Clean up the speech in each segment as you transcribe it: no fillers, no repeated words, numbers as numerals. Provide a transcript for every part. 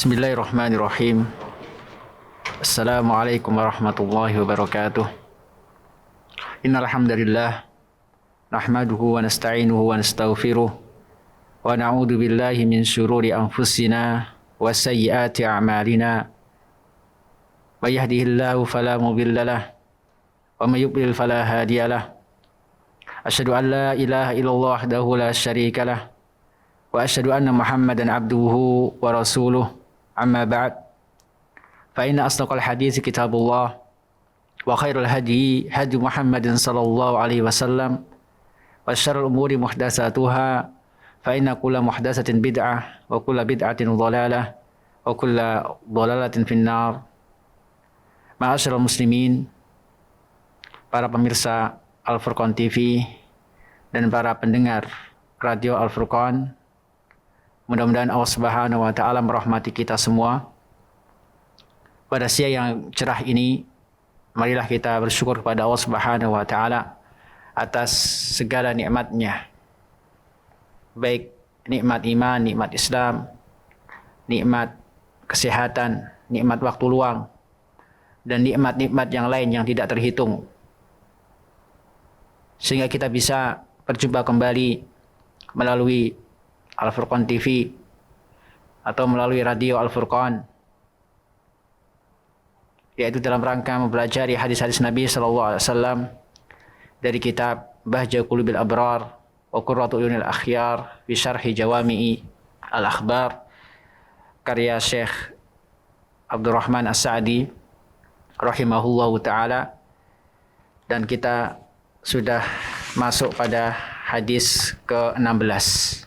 Bismillahirrahmanirrahim. Assalamualaikum warahmatullahi wabarakatuh. Innal hamdalillah nahmaduhu wa nasta'inuhu wa nastaghfiruh wa na'udzu billahi min syururi anfusina wa sayyiati a'malina. May yahdihillahu fala mudilla lahu wa may yudlil fala hadiya lahu. Asyhadu an la ilaha illallah wahdahu la syarika lahu wa asyhadu anna Muhammadan abduhu wa rasuluh. Amma ba'd. Fa inna asdaqal hadits kitabullah wa khairul hadi hadi Muhammadin sallallahu alaihi wasallam wa syarrul umuri muhdatsatuha fa inna kulla muhdatsatin bid'ah wa kulla bid'atin dhalalah wa kulla dhalalatin finnar. Ma'asyiral muslimin, para pemirsa Al-Furqan TV dan para pendengar Radio Al-Furqan, mudah-mudahan Allah Subhanahu wa taala merahmati kita semua. Pada siang yang cerah ini, marilah kita bersyukur kepada Allah Subhanahu wa taala atas segala nikmat-Nya. Baik nikmat iman, nikmat Islam, nikmat kesehatan, nikmat waktu luang, dan nikmat-nikmat yang lain yang tidak terhitung. Sehingga kita bisa berjumpa kembali melalui Al-Furqan TV atau melalui Radio Al-Furqan, yaitu dalam rangka mempelajari hadis-hadis Nabi sallallahu alaihi wasallam dari kitab Bahja Qulubil Abrar wa Qurratu Uyunil Akhyar fi Syarhi Jawami'i Al-Akhbar karya Syekh Abdurrahman As-Sa'di rahimahullahu taala. Dan kita sudah masuk pada hadis ke-16.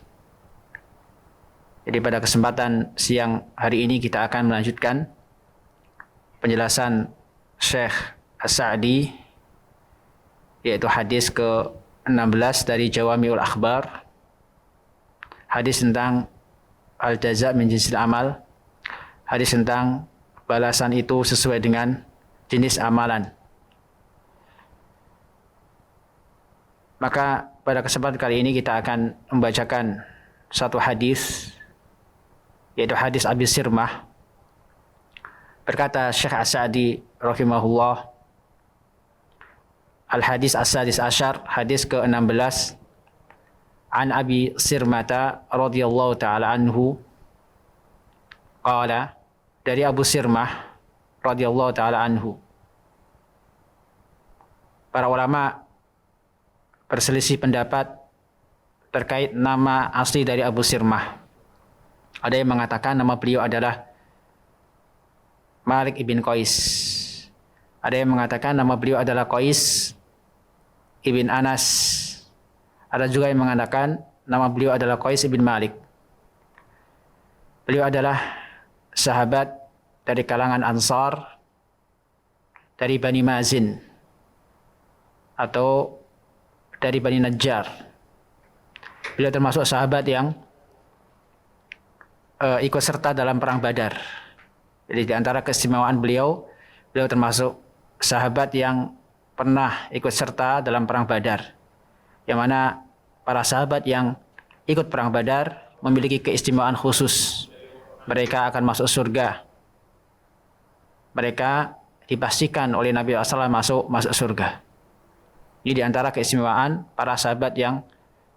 Jadi pada kesempatan siang hari ini kita akan melanjutkan penjelasan Syekh As-Sa'di, yaitu hadis ke-16 dari Jawami'ul Akhbar, hadis tentang al-jaza' min jinsil amal, hadis tentang balasan itu sesuai dengan jenis amalan. Maka pada kesempatan kali ini kita akan membacakan satu hadis, yaitu hadis Abi Sirmah. Berkata Syekh As-Sa'di rahimahullah, Al-Hadis As-Sadis Asyar, hadis ke-16, An Abi Sirmata radhiyallahu ta'ala anhu qala, dari Abu Sirmah radhiyallahu ta'ala anhu. Para ulama berselisih pendapat terkait nama asli dari Abu Sirmah. Ada yang mengatakan nama beliau adalah Malik ibn Qais. Ada yang mengatakan nama beliau adalah Qais ibn Anas. Ada juga yang mengatakan nama beliau adalah Qais ibn Malik. Beliau adalah sahabat dari kalangan Ansar, dari Bani Mazin atau dari Bani Najjar. Beliau termasuk sahabat yang ikut serta dalam perang Badar. Jadi di antara keistimewaan beliau termasuk sahabat yang pernah ikut serta dalam perang Badar. Yang mana para sahabat yang ikut perang Badar memiliki keistimewaan khusus. Mereka akan masuk surga. Mereka dipastikan oleh Nabi SAW masuk surga. Ini di antara keistimewaan para sahabat yang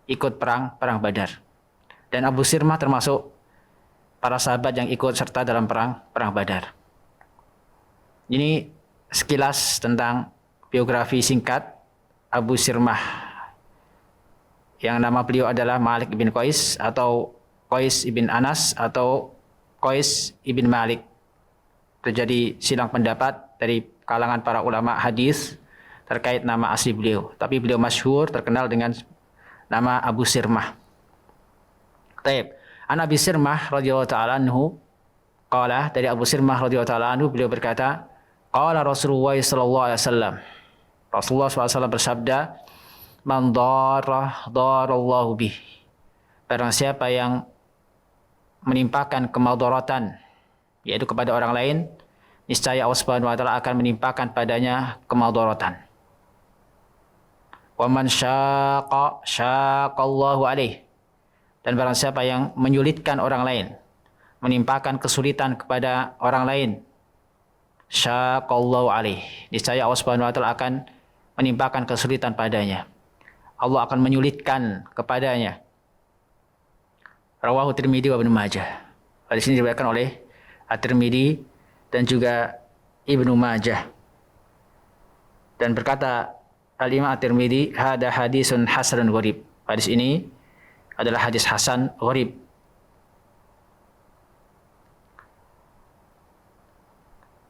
ikut perang Badar. Dan Abu Sirmah termasuk para sahabat yang ikut serta dalam perang Badar. Ini sekilas tentang biografi singkat Abu Sirmah, yang nama beliau adalah Malik ibn Qais atau Qais ibn Anas atau Qais ibn Malik. Terjadi silang pendapat dari kalangan para ulama hadis terkait nama asli beliau, tapi beliau masyhur terkenal dengan nama Abu Sirmah. Taib. An Abi Sirmah radhiyallahu ta'ala anhu qala, dari Abu Sirmah radhiyallahu ta'ala anhu beliau berkata, qala Rasulullah sallallahu alaihi wasallam, Rasulullah SAW bersabda, man darallahu bih, barang siapa yang menimpakan kemadaratan, yaitu kepada orang lain, niscaya Allah Subhanahu wa taala akan menimpakan padanya kemadaratan. Wa man syaqallahu alaihi, dan barang siapa yang menyulitkan orang lain, menimpakan kesulitan kepada orang lain, syaqallahu alaih, niscaya Allah Subhanahu wa taala akan menimpakan kesulitan padanya. Allah akan menyulitkan kepadanya. Rawahu Tirmidzi wa Ibnu Majah. Hadis ini diriwayatkan oleh At-Tirmidzi dan juga Ibnu Majah. Dan berkata Al-Imam At-Tirmidzi, hada hadisun hasanun gharib. Hadis ini adalah hadis hasan gharib.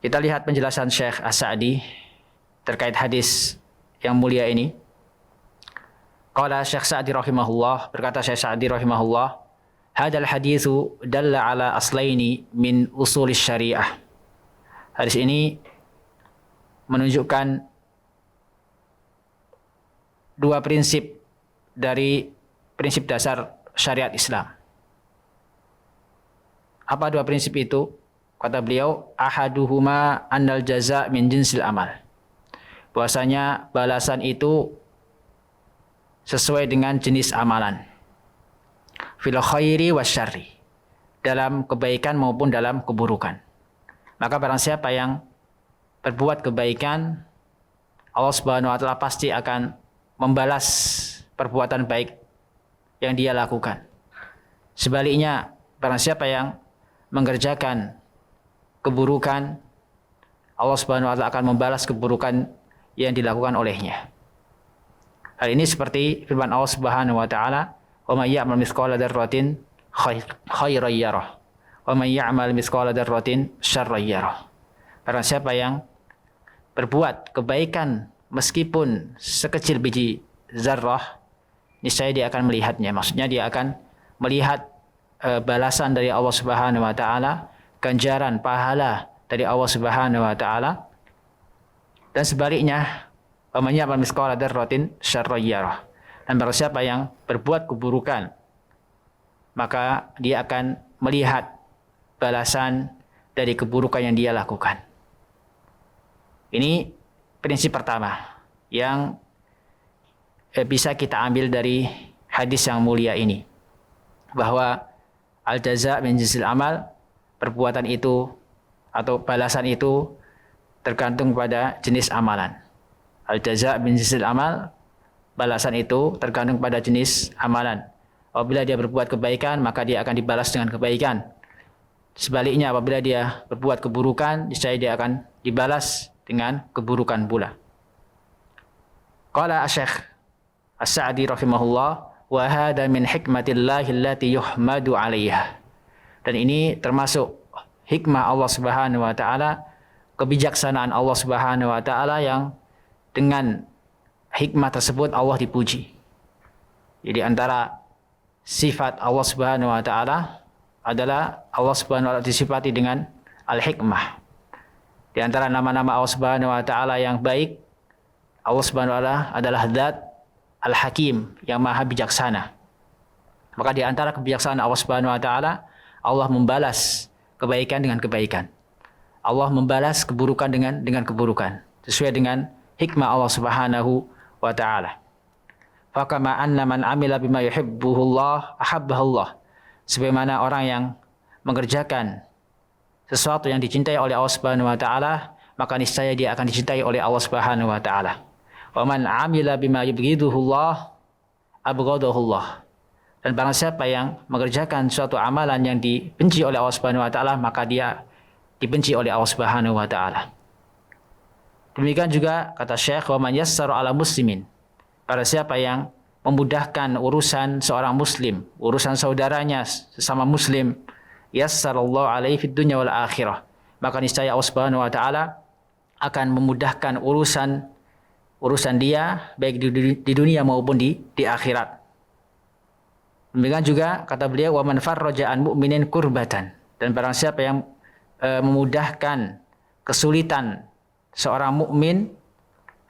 Kita lihat penjelasan Syekh As-Sa'di terkait hadis yang mulia ini. Qala Syekh Sa'di rahimahullah, berkata Syekh Sa'di rahimahullah, hadal haditsu dalla ala aslaini min usulis syariah. Hadis ini menunjukkan dua prinsip dari prinsip dasar syariat Islam. Apa dua prinsip itu? Kata beliau, ahaduhuma annal jaza min jinsil amal. Bahwasanya balasan itu sesuai dengan jenis amalan. Fil khairi wasyarri, dalam kebaikan maupun dalam keburukan. Maka barang siapa yang berbuat kebaikan, Allah Subhanahu wa taala pasti akan membalas perbuatan baik yang dia lakukan. Sebaliknya, barang siapa yang mengerjakan keburukan, Allah Subhanahu wa taala akan membalas keburukan yang dilakukan olehnya. Hal ini seperti firman Allah Subhanahu wa taala, "Wa may ya'mal mithqala dzarratin khairan yarah, wa may ya'mal mithqala dzarratin syarran yarah." Barang siapa yang berbuat kebaikan meskipun sekecil biji zarrah, niscaya dia akan melihatnya. Maksudnya dia akan melihat balasan dari Allah Subhanahu wa taala, ganjaran pahala dari Allah Subhanahu wa taala. Dan sebaliknya, wa may ya'mal mithqala dzarratin syarran yarah. Dan barang siapa yang berbuat keburukan, maka dia akan melihat balasan dari keburukan yang dia lakukan. Ini prinsip pertama yang bisa kita ambil dari hadis yang mulia ini, bahwa al-jaza min jinsil amal, perbuatan itu atau balasan itu tergantung pada jenis amalan. Al-jaza min jinsil amal, balasan itu tergantung pada jenis amalan. Apabila dia berbuat kebaikan, maka dia akan dibalas dengan kebaikan. Sebaliknya, apabila dia berbuat keburukan, niscaya dia akan dibalas dengan keburukan pula. Qala Asy-Syaikh As-Sa'di rahimahullah, wa hadha min hikmatillahi allati yuhmadu 'alaiha. Dan ini termasuk hikmah Allah Subhanahu wa taala, kebijaksanaan Allah Subhanahu wa taala yang dengan hikmah tersebut Allah dipuji. Jadi antara sifat Allah Subhanahu wa taala adalah Allah Subhanahu wa taala disifati dengan al-hikmah. Di antara nama-nama Allah Subhanahu wa taala yang baik, Allah Subhanahu wa taala adalah Zat Al-Hakim, yang maha bijaksana. Maka di antara kebijaksanaan Allah Subhanahu wa taala, Allah membalas kebaikan dengan kebaikan. Allah membalas keburukan dengan keburukan, sesuai dengan hikmah Allah Subhanahu wa ta'ala. Fakama anna man amila bima yuhibbuhullah ahabbahullah. Sebagaimana orang yang mengerjakan sesuatu yang dicintai oleh Allah Subhanahu wa ta'ala, maka niscaya dia akan dicintai oleh Allah Subhanahu wa ta'ala. Wa man amila bima yubghiduhullah abghadahullah. Dan barang siapa yang mengerjakan suatu amalan yang dibenci oleh Allah Subhanahu wa ta'ala, maka dia dibenci oleh Allah Subhanahu wa ta'ala. Demikian juga kata Syekh, wa man yassaru ala muslimin. Pada siapa yang memudahkan urusan seorang muslim, urusan saudaranya sesama muslim, yassarallahu alaihi fid dunya wal akhirah. Maka niscaya Allah Subhanahu wa taala akan memudahkan urusan dia baik di dunia maupun di akhirat. Demikian juga kata beliau, wa man farraja an mu'minin kurbatan. Dan barang siapa yang memudahkan kesulitan seorang mukmin,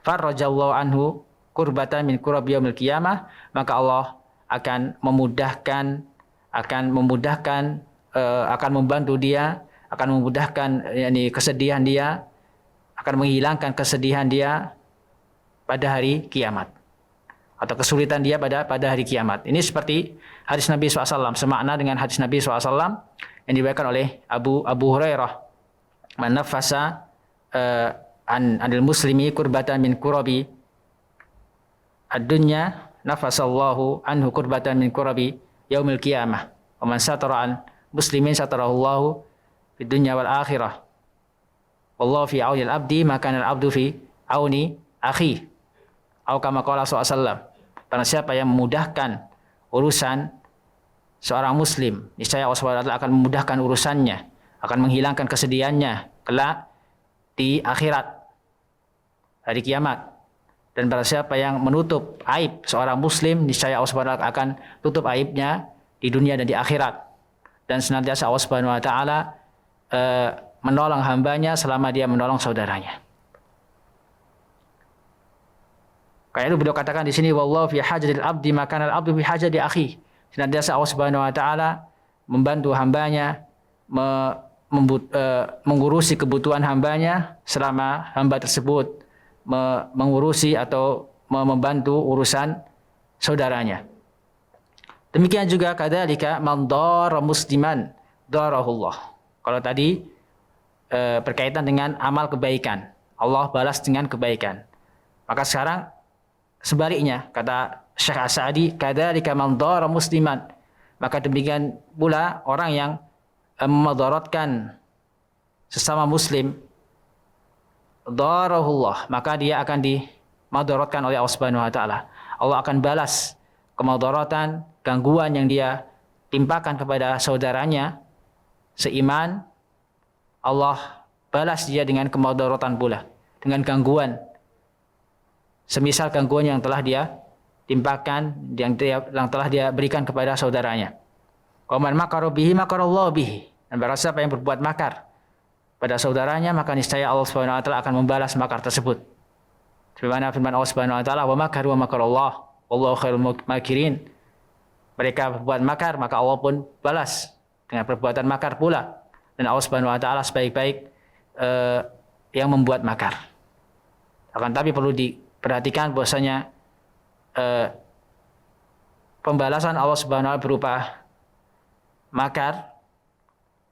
farrajallahu anhu kurbatan min kurabi yaumil qiyamah, maka Allah akan memudahkan akan membantu dia, akan memudahkan kesedihan dia, akan menghilangkan kesedihan dia pada hari kiamat, atau kesulitan dia pada hari kiamat. Ini seperti hadis Nabi SAW, semakna dengan hadis Nabi SAW yang diriwayatkan oleh Abu Hurairah, man nafasa anil muslimi kurbatan min kurabi ad-dunya nafasallahu anhu kurbatan min kurabi yaumil qiyamah wa man satara an muslimin satarahullahu fid dunya wal akhirah wallahu fi auni al-abdi maka al-abdu fi auni akhi atau kama qala sallallahu. Barang siapa yang memudahkan urusan seorang muslim, niscaya Allah Subhanahu wa taala akan memudahkan urusannya, akan menghilangkan kesedihannya kelak di akhirat, hari kiamat. Dan barang siapa yang menutup aib seorang muslim, niscaya Allah Subhanahu wa taala akan tutup aibnya di dunia dan di akhirat. Dan senantiasa Allah Subhanahu wa taala menolong hambanya selama dia menolong saudaranya. Karena itu beliau katakan di sini, wallahu fi hajatil abdi maka al-abdu fi hajati akhi. Senantiasa Allah Subhanahu wa taala membantu hambanya mengurusi kebutuhan hambanya selama hamba tersebut mengurusi atau membantu urusan saudaranya. Demikian juga kadzalika man darra musliman darahullah. Kalau tadi berkaitan dengan amal kebaikan, Allah balas dengan kebaikan. Maka sekarang sebaliknya, kata Syekh As-Sa'di, kadzalika man darra musliman, maka demikian pula orang yang memadaratkan sesama muslim, darahullah, maka dia akan dimadaratkan oleh Allah Subhanahu wa taala. Allah akan balas kemadaratan, gangguan yang dia timpakan kepada saudaranya seiman. Allah balas dia dengan kemadaratan pula, dengan gangguan semisal gangguan yang telah dia timpakan, yang telah dia berikan kepada saudaranya. Wa man makara bihi makarallahu bihi. Dan barang siapa yang berbuat makar pada saudaranya, maka niscaya Allah Subhanahu wa taala akan membalas makar tersebut. Sebagaimana firman Allah Subhanahu wa taala, wa makaru wa makarallah wallahu khairul makirin. Mereka berbuat makar, maka Allah pun balas dengan perbuatan makar pula. Dan Allah Subhanahu wa taala sebaik-baik yang membuat makar. Akan tapi perlu diperhatikan bahwasanya pembalasan Allah Subhanahu wa taala berupa makar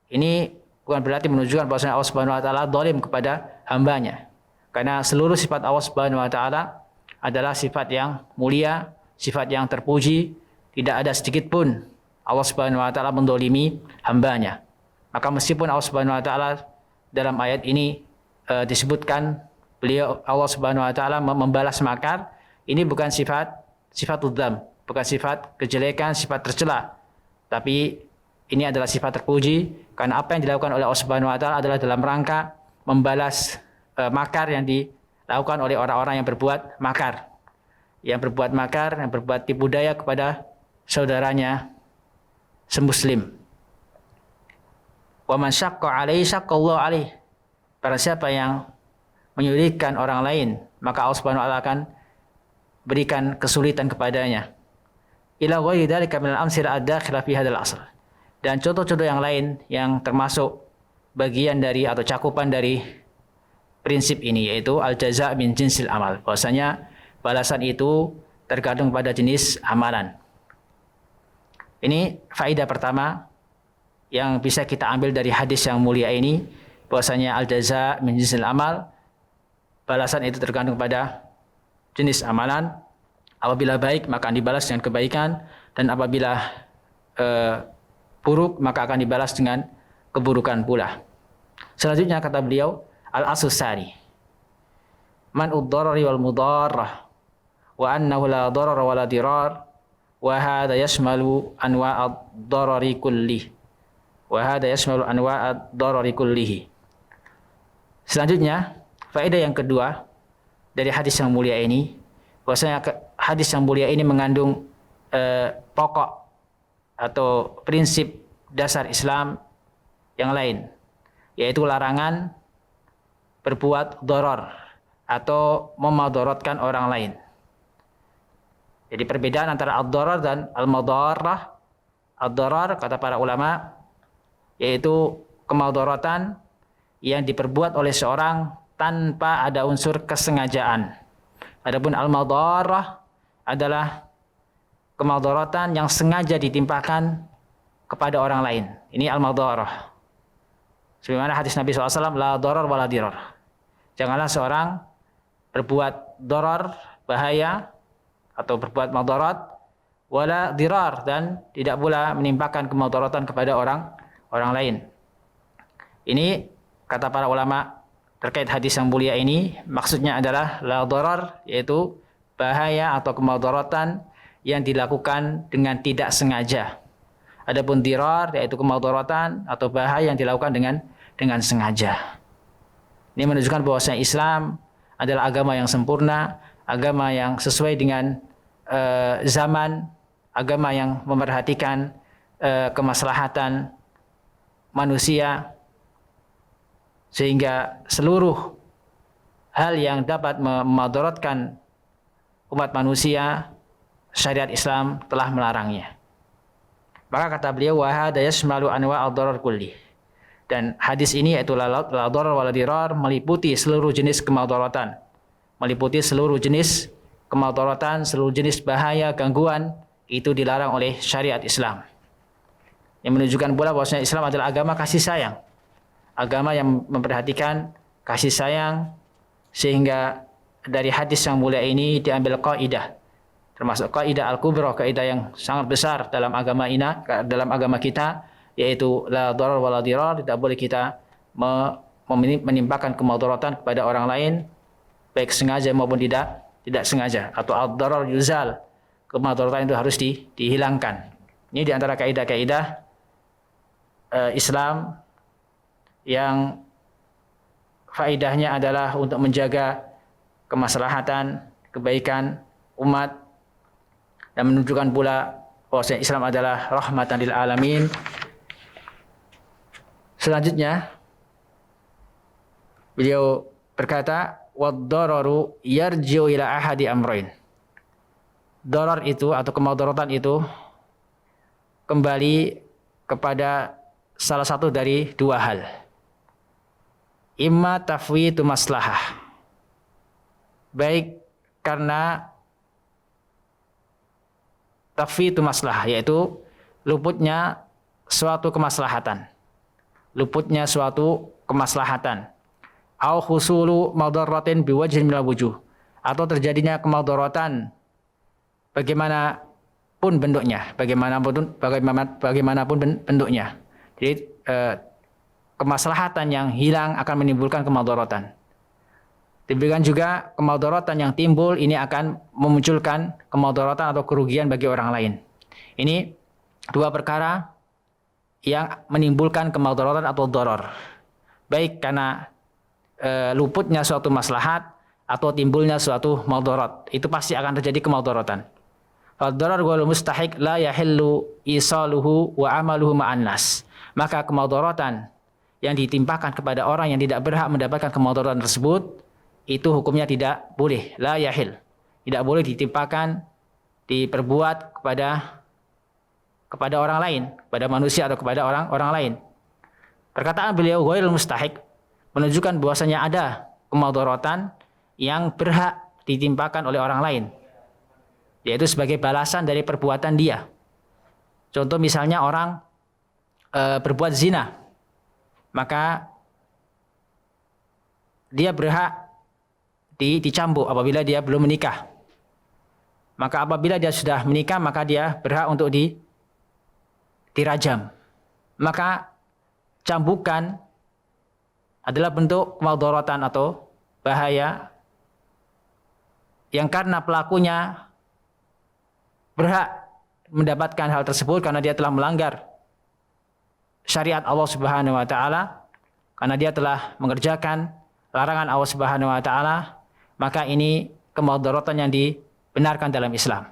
ini bukan berarti menunjukkan bahwasanya Allah Subhanahu wa taala zalim kepada hambanya. Karena seluruh sifat Allah Subhanahu wa taala adalah sifat yang mulia, sifat yang terpuji, tidak ada sedikit pun Allah Subhanahu wa taala menzalimi hambanya. Maka meskipun Allah Subhanahu wa taala dalam ayat ini disebutkan Allah Subhanahu wa taala membalas makar, ini bukan sifat dzam, bukan sifat kejelekan, sifat tercela. Tapi ini adalah sifat terpuji karena apa yang dilakukan oleh Allah Subhanahu wa taala adalah dalam rangka membalas makar yang dilakukan oleh orang-orang yang berbuat makar. Yang berbuat makar, yang berbuat tipu daya kepada saudaranya semuslim. Wa man syaqqa alaihi syaqqallahu alaihi. Barang siapa yang menyulitkan orang lain, maka Allah Subhanahu wa taala akan berikan kesulitan kepadanya. Ila ghairi dzalika minal amsila ad-dakhila fi hadzal asl. Dan contoh-contoh yang lain yang termasuk bagian dari atau cakupan dari prinsip ini, yaitu al-jaza' min jinsil amal. Bahwasanya balasan itu tergantung pada jenis amalan. Ini faedah pertama yang bisa kita ambil dari hadis yang mulia ini, bahwasanya al-jaza' min jinsil amal, balasan itu tergantung pada jenis amalan. Apabila baik maka akan dibalas dengan kebaikan, dan apabila buruk maka akan dibalas dengan keburukan pula. Selanjutnya kata beliau, al-aslus tsani man ud-darari wal mudarrah wa annahu la darara wa la dirar wa hadha yashmalu anwa'ad darari kullihi wa hadha yashmalu anwa'ad darari kullihi. Selanjutnya faedah yang kedua dari hadis yang mulia ini, bahwasanya hadis yang mulia ini mengandung pokok atau prinsip dasar Islam yang lain, yaitu larangan berbuat doror atau memadaratkan orang lain. Jadi perbedaan antara ad-darar dan al-madarrah. Ad-darar kata para ulama yaitu kemadaratan yang diperbuat oleh seorang tanpa ada unsur kesengajaan. Adapun al-madarrah adalah kemadaratan yang sengaja ditimpakan kepada orang lain. Ini al-madharah. Sebagaimana hadis Nabi SAW, la darar wala dirar. Janganlah seorang berbuat darar, bahaya, atau berbuat madarat, wala dirar, dan tidak pula menimpakan kemudaratan kepada orang lain. Ini kata para ulama terkait hadis yang mulia ini, maksudnya adalah la darar, yaitu bahaya atau kemudaratan yang dilakukan dengan tidak sengaja. Adapun dirar, yaitu kemudaratan atau bahaya yang dilakukan dengan sengaja. Ini menunjukkan bahwasanya Islam adalah agama yang sempurna, agama yang sesuai dengan zaman, agama yang memerhatikan kemaslahatan manusia, sehingga seluruh hal yang dapat memadaratkan umat manusia, syariat Islam telah melarangnya. Maka kata beliau, wa hadza yashmalu anwa' ad-darar kulli. Dan hadis ini, yaitu la darar wala dirar, meliputi seluruh jenis kemudaratan, meliputi seluruh jenis kemudaratan, seluruh jenis bahaya, gangguan, itu dilarang oleh syariat Islam. Yang menunjukkan pula bahwasanya Islam adalah agama kasih sayang, agama yang memperhatikan kasih sayang, sehingga dari hadis yang mulia ini diambil kaidah, termasuk kaidah al-kubra, kaidah yang sangat besar dalam agama kita, yaitu la darar wala dirar. Tidak boleh kita menimpakan kemudaratan kepada orang lain, baik sengaja maupun tidak sengaja. Atau ad-darar yuzal, kemudaratan itu harus dihilangkan. Ini di antara kaidah-kaidah Islam yang faedahnya adalah untuk menjaga kemaslahatan, kebaikan umat, dan menunjukkan pula bahwa Islam adalah rahmatan lil alamin. Selanjutnya beliau berkata, wad-dararu yarji'u ila ahadi amrain. Darar itu atau kemudaratan itu kembali kepada salah satu dari dua hal. Imma tafwitu maslahah, baik karena tafwitu maslahah, yaitu luputnya suatu kemaslahatan, au husulu madaratin biwajhin minal wujuh, atau terjadinya kemudaratan bagaimanapun bentuknya. Jadi kemaslahatan yang hilang akan menimbulkan kemudaratan. Demikian juga kemudaratan yang timbul ini akan memunculkan kemudaratan atau kerugian bagi orang lain. Ini dua perkara yang menimbulkan kemudaratan atau darar, baik karena luputnya suatu maslahat atau timbulnya suatu madarat, itu pasti akan terjadi kemudaratan. Ad-darar wal mustahiq la yahillu isaluhu wa amaluhu ma'an nas. Maka kemudaratan yang ditimpakan kepada orang yang tidak berhak mendapatkan kemudaratan tersebut, itu hukumnya tidak boleh, la yahil, tidak boleh ditimpakan, diperbuat kepada orang lain, kepada manusia atau kepada orang lain. Perkataan beliau ghairul mustahiq menunjukkan bahwasanya ada kemudaratan yang berhak ditimpakan oleh orang lain, yaitu sebagai balasan dari perbuatan dia. Contoh misalnya orang berbuat zina, maka dia berhak dicambuk apabila dia belum menikah. Maka apabila dia sudah menikah, maka dia berhak untuk dirajam. Maka cambukan adalah bentuk kemudaratan atau bahaya yang karena pelakunya berhak mendapatkan hal tersebut karena dia telah melanggar syariat Allah Subhanahu wa taala, karena dia telah mengerjakan larangan Allah Subhanahu wa taala, maka ini kemudaratan yang dibenarkan dalam Islam.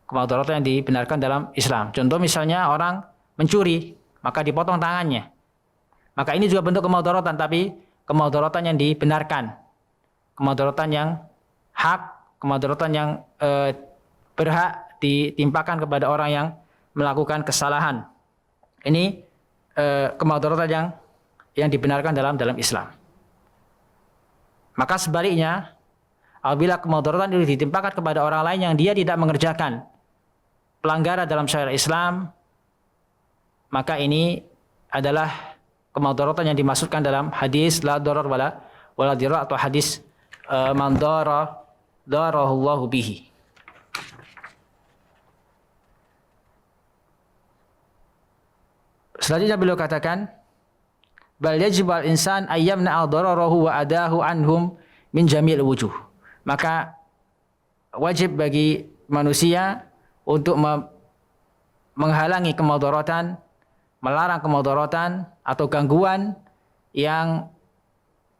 Kemudaratan yang dibenarkan dalam Islam. Contoh misalnya orang mencuri, maka dipotong tangannya. Maka ini juga bentuk kemudaratan, tapi kemudaratan yang dibenarkan. Kemudaratan yang hak, kemudaratan yang berhak ditimpakan kepada orang yang melakukan kesalahan. Ini kemudaratan yang dibenarkan dalam Islam. Maka sebaliknya, apabila kemudaratan itu ditimpakan kepada orang lain yang dia tidak mengerjakan pelanggaran dalam syariat Islam, maka ini adalah kemudaratan yang dimaksudkan dalam hadis la darar wala dirar atau hadis man darahullahu bihi. Selanjutnya beliau katakan, bal yajib al insan ayyamna dararahu wa adahu anhum min jamil wujuh. Maka wajib bagi manusia untuk menghalangi kemudaratan, melarang kemudaratan atau gangguan yang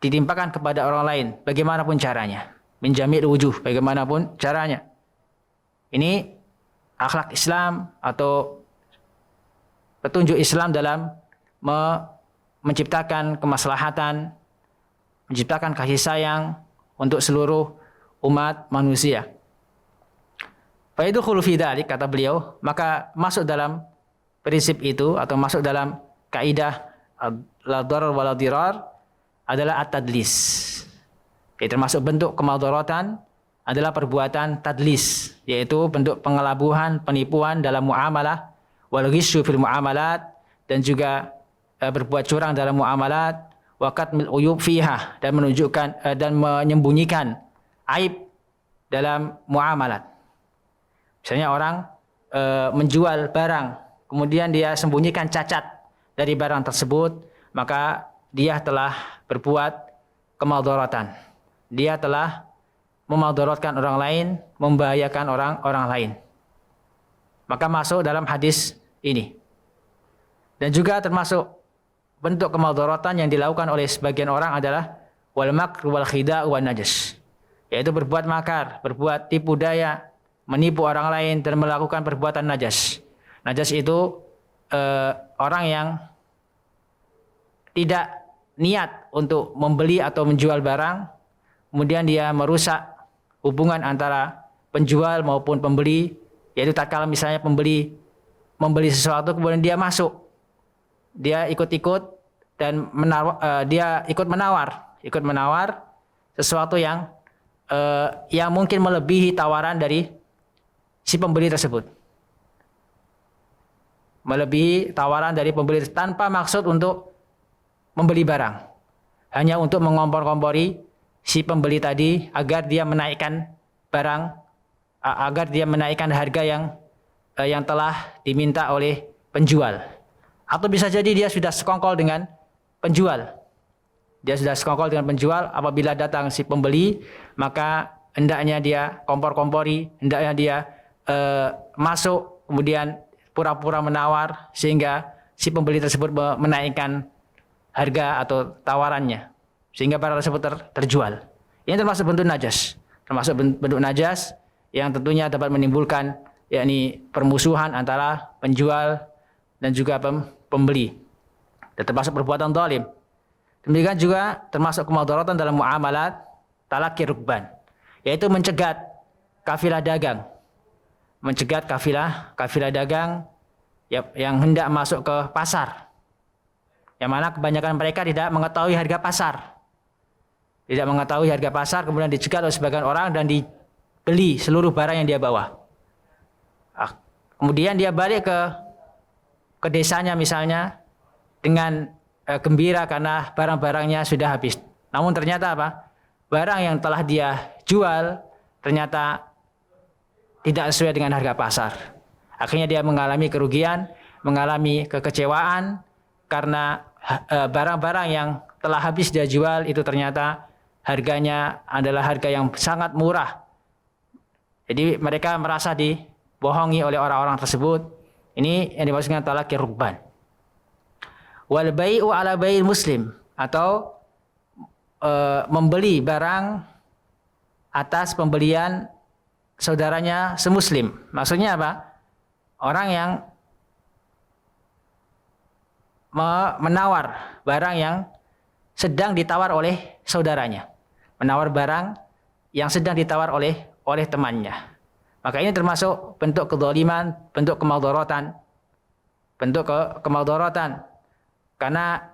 ditimpakan kepada orang lain bagaimanapun caranya. Min jamil wujuh, bagaimanapun caranya. Ini akhlak Islam atau petunjuk Islam dalam menciptakan kemaslahatan, menciptakan kasih sayang untuk seluruh umat manusia. Fayadkhulu fi dzalik, kata beliau, maka masuk dalam prinsip itu atau masuk dalam kaidah la darar wala dirar adalah at-tadlis. Jadi termasuk bentuk kemudaratan adalah perbuatan tadlis, yaitu bentuk pengelabuhan, penipuan dalam muamalah, wal ghisyu fil muamalat, dan juga berbuat curang dalam muamalat, wa katmil uyub fiha, dan menunjukkan dan menyembunyikan aib dalam muamalat. Misalnya orang menjual barang, kemudian dia sembunyikan cacat dari barang tersebut, maka dia telah berbuat kemudaratan. Dia telah memudaratkan orang lain, membahayakan orang lain. Maka masuk dalam hadis ini. Dan juga termasuk bentuk kemudaratan yang dilakukan oleh sebagian orang adalah wal makr wal khida' wan najas. Yaitu berbuat makar, berbuat tipu daya, menipu orang lain dan melakukan perbuatan najas. Najas itu orang yang tidak niat untuk membeli atau menjual barang, kemudian dia merusak hubungan antara penjual maupun pembeli. Yaitu tatkala misalnya pembeli membeli sesuatu, kemudian dia masuk, dia ikut-ikut dan dia ikut menawar sesuatu yang mungkin melebihi tawaran dari si pembeli tersebut, melebihi tawaran dari pembeli tanpa maksud untuk membeli barang, hanya untuk mengompor-kompori si pembeli tadi agar dia menaikkan barang, agar dia menaikkan harga yang telah diminta oleh penjual. Atau bisa jadi dia sudah sekongkol dengan penjual. Dia sudah sekongkol dengan penjual, apabila datang si pembeli, maka hendaknya dia kompor-kompori, hendaknya dia masuk, kemudian pura-pura menawar, sehingga si pembeli tersebut menaikkan harga atau tawarannya, sehingga barang tersebut terjual. Ini termasuk bentuk najas. Termasuk bentuk najas yang tentunya dapat menimbulkan yakni permusuhan antara penjual dan juga pembeli, dan termasuk perbuatan zalim. Demikian juga termasuk kemudaratan dalam muamalat talaqi rukban, yaitu mencegat kafilah dagang, mencegat kafilah dagang yang hendak masuk ke pasar, yang mana kebanyakan mereka tidak mengetahui harga pasar, kemudian dicegat oleh sebagian orang dan dibeli seluruh barang yang dia bawa. Kemudian dia balik ke desanya misalnya dengan gembira karena barang-barangnya sudah habis. Namun ternyata apa? Barang yang telah dia jual ternyata tidak sesuai dengan harga pasar. Akhirnya dia mengalami kerugian, mengalami kekecewaan karena barang-barang yang telah habis dia jual itu ternyata harganya adalah harga yang sangat murah. Jadi mereka merasa dibohongi oleh orang-orang tersebut. Ini yang dimaksudkan talaqi rukban. Wal bai'u ala bai'il muslim, atau membeli barang atas pembelian saudaranya semuslim. Maksudnya apa? Orang yang menawar barang yang sedang ditawar oleh saudaranya, menawar barang yang sedang ditawar oleh temannya. Maka ini termasuk bentuk kedzaliman, bentuk kemudaratan, karena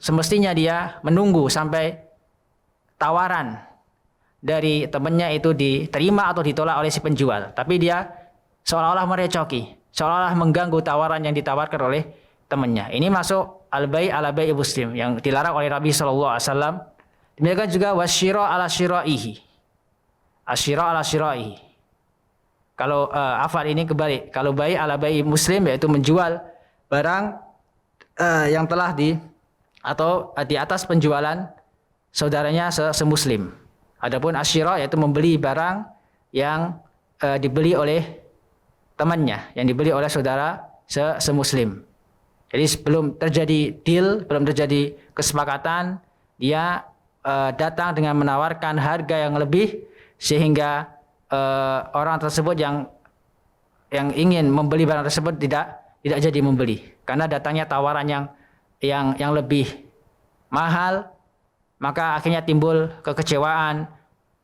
semestinya dia menunggu sampai tawaran dari temannya itu diterima atau ditolak oleh si penjual, tapi dia seolah-olah merecoki, seolah-olah mengganggu tawaran yang ditawarkan oleh temannya. Ini masuk al-bai' ala bai' muslim yang dilarang oleh Nabi sallallahu alaihi wasallam. Demikian juga wasyira ala syira'ihi. Asyira ala syira'ihi. Kalau afal ini kebalik. Kalau bai' ala bai' muslim yaitu menjual barang yang telah atau di atas penjualan saudaranya semuslim. Adapun asyira yaitu membeli barang yang dibeli oleh temannya, yang dibeli oleh saudara semuslim. Jadi sebelum terjadi deal, belum terjadi kesepakatan, dia datang dengan menawarkan harga yang lebih sehingga orang tersebut yang ingin membeli barang tersebut tidak jadi membeli karena datangnya tawaran yang lebih mahal, maka akhirnya timbul kekecewaan,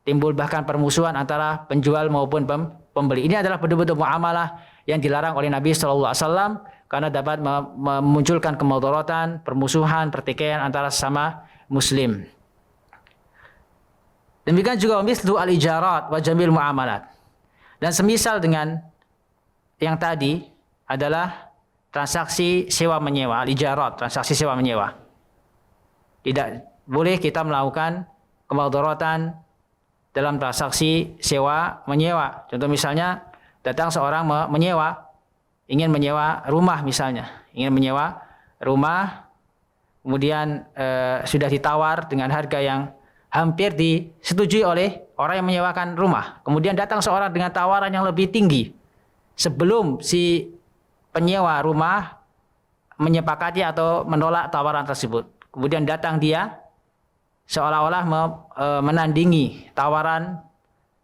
timbul bahkan permusuhan antara penjual maupun pembeli. Ini adalah bentuk-bentuk muamalah yang dilarang oleh Nabi Shallallahu Alaihi Wasallam karena dapat memunculkan kemudaratan, permusuhan, pertikaian antara sesama Muslim. Demikian juga mislu al-ijarat wa jamil muamalat. Dan semisal dengan yang tadi adalah transaksi sewa menyewa, al-ijarat, transaksi sewa menyewa. Tidak boleh kita melakukan kemudaratan dalam transaksi sewa menyewa. Contoh misalnya datang seorang ingin menyewa rumah misalnya, ingin menyewa rumah, kemudian sudah ditawar dengan harga yang hampir disetujui oleh orang yang menyewakan rumah. Kemudian datang seorang dengan tawaran yang lebih tinggi. Sebelum si penyewa rumah menyepakati atau menolak tawaran tersebut. Kemudian datang dia seolah-olah menandingi tawaran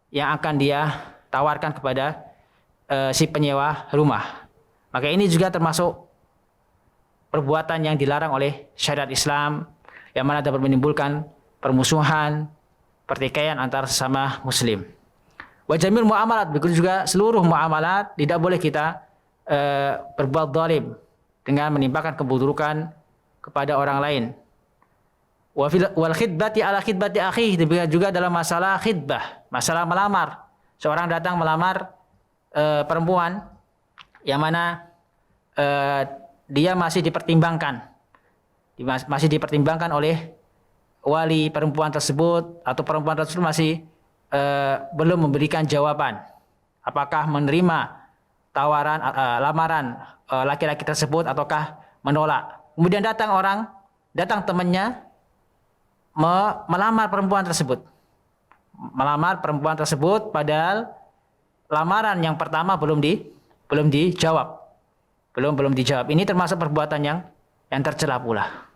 yang akan dia tawarkan kepada si penyewa rumah. Maka ini juga termasuk perbuatan yang dilarang oleh syariat Islam yang mana dapat menimbulkan permusuhan, pertikaian antara sesama muslim. Wa jamil muamalat, begitu juga seluruh muamalat tidak boleh kita berbuat zalim dengan menimpakan keburukan kepada orang lain. Wal khidbati ala khidbati akhi, demikian juga dalam masalah khidbah, masalah melamar. Seorang datang melamar perempuan yang mana dia masih dipertimbangkan oleh wali perempuan tersebut atau perempuan tersebut masih belum memberikan jawaban apakah menerima tawaran lamaran laki-laki tersebut ataukah menolak. Kemudian datang temannya melamar perempuan tersebut padahal lamaran yang pertama belum dijawab. Ini termasuk perbuatan yang tercela pula.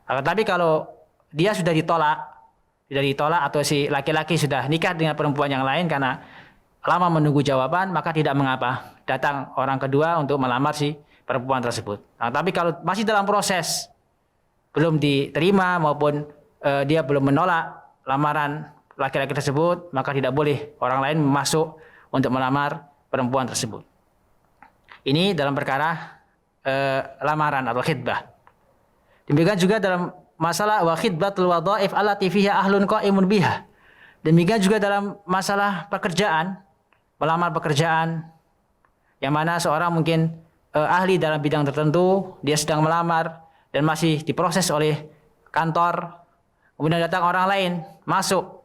Tapi kalau dia sudah ditolak atau si laki-laki sudah nikah dengan perempuan yang lain karena lama menunggu jawaban, maka tidak mengapa datang orang kedua untuk melamar si perempuan tersebut. Tapi kalau masih dalam proses belum diterima maupun dia belum menolak lamaran laki-laki tersebut, maka tidak boleh orang lain masuk untuk melamar perempuan tersebut. Ini dalam perkara lamaran atau khidbah. Demikian juga dalam masalah wa khidbatul wadhaif allati fiha ahlun qaimun biha. Demikian juga dalam masalah pekerjaan, melamar pekerjaan yang mana seorang mungkin ahli dalam bidang tertentu, dia sedang melamar dan masih diproses oleh kantor. Kemudian datang orang lain masuk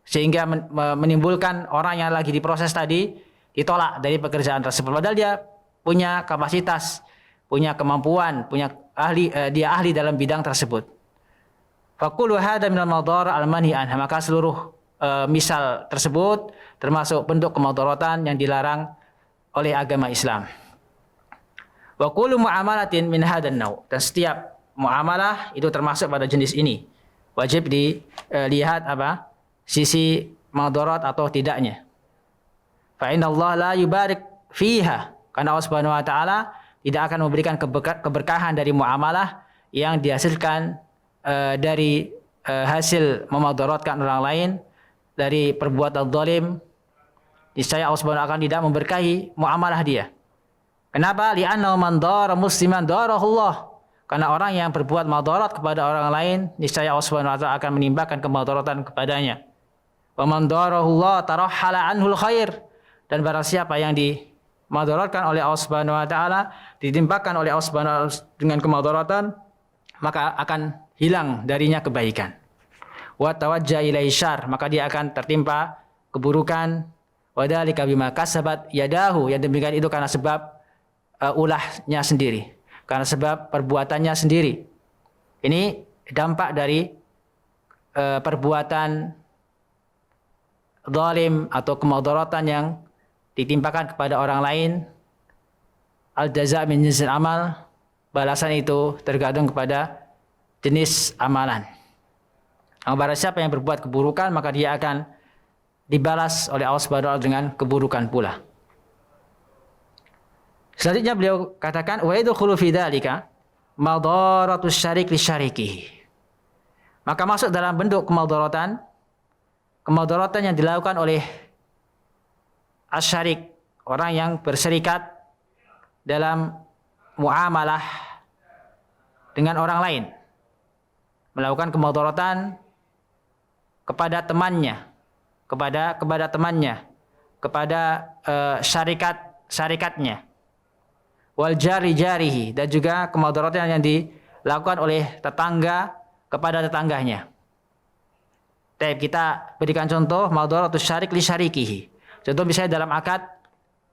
sehingga menimbulkan orang yang lagi diproses tadi ditolak dari pekerjaan tersebut. Padahal dia punya kapasitas, punya kemampuan, dia ahli dalam bidang tersebut. Faqulu hadza minal madhar al-manhi anha, maka seluruh misal tersebut termasuk bentuk kemudaratan yang dilarang oleh agama Islam. Wa kullu muamalatin min hadzal naw, dan setiap muamalah itu termasuk pada jenis ini. Wajib dilihat sisi madarat atau tidaknya. Fa innallaha la yubarik fiha, karena Allah Subhanahu wa taala tidak akan memberikan keberkahan dari muamalah yang dihasilkan dari hasil memadaratkan orang lain, dari perbuatan zalim. Niscaya Allah Subhanahu wa taala tidak memberkahi muamalah dia. Kenapa? Li'annahu man dara musliman darahullah. Karena orang yang berbuat madarat kepada orang lain, niscaya Allah Subhanahu wa taala akan menimpakan kemudaratan kepadanya. Wa man darahullah tarahhala anhul khair. Dan barang siapa yang dimadaratkan oleh Allah Subhanahu wa taala, ditimpakan oleh Allah Subhanahu wa taala dengan kemadaratan, maka akan hilang darinya kebaikan. Wa tawajja ilaihi syarr, maka dia akan tertimpa keburukan. Wa dzalika bima kasabat yadahu, yang demikian itu karena sebab ulahnya sendiri, karena sebab perbuatannya sendiri. Ini dampak dari perbuatan zalim atau kemadaratan yang ditimpakan kepada orang lain. Al jaza min jinsil amal, balasan itu tergantung kepada jenis amalan. Barang siapa yang berbuat keburukan, maka dia akan dibalas oleh Allah Subhanahu wa taala dengan keburukan pula. Selanjutnya beliau katakan wa yadkhulu fi dzalika madaratus syarik li syarikihi. Maka masuk dalam bentuk kemadaratan yang dilakukan oleh asyarik, orang yang berserikat dalam muamalah dengan orang lain, melakukan kemadaratan kepada temannya, kepada syarikatnya, wal jarihi, dan juga kemadaratan yang dilakukan oleh tetangga kepada tetangganya. Kita berikan contoh madaratus syarik li syarikihi. Contoh misalnya dalam akad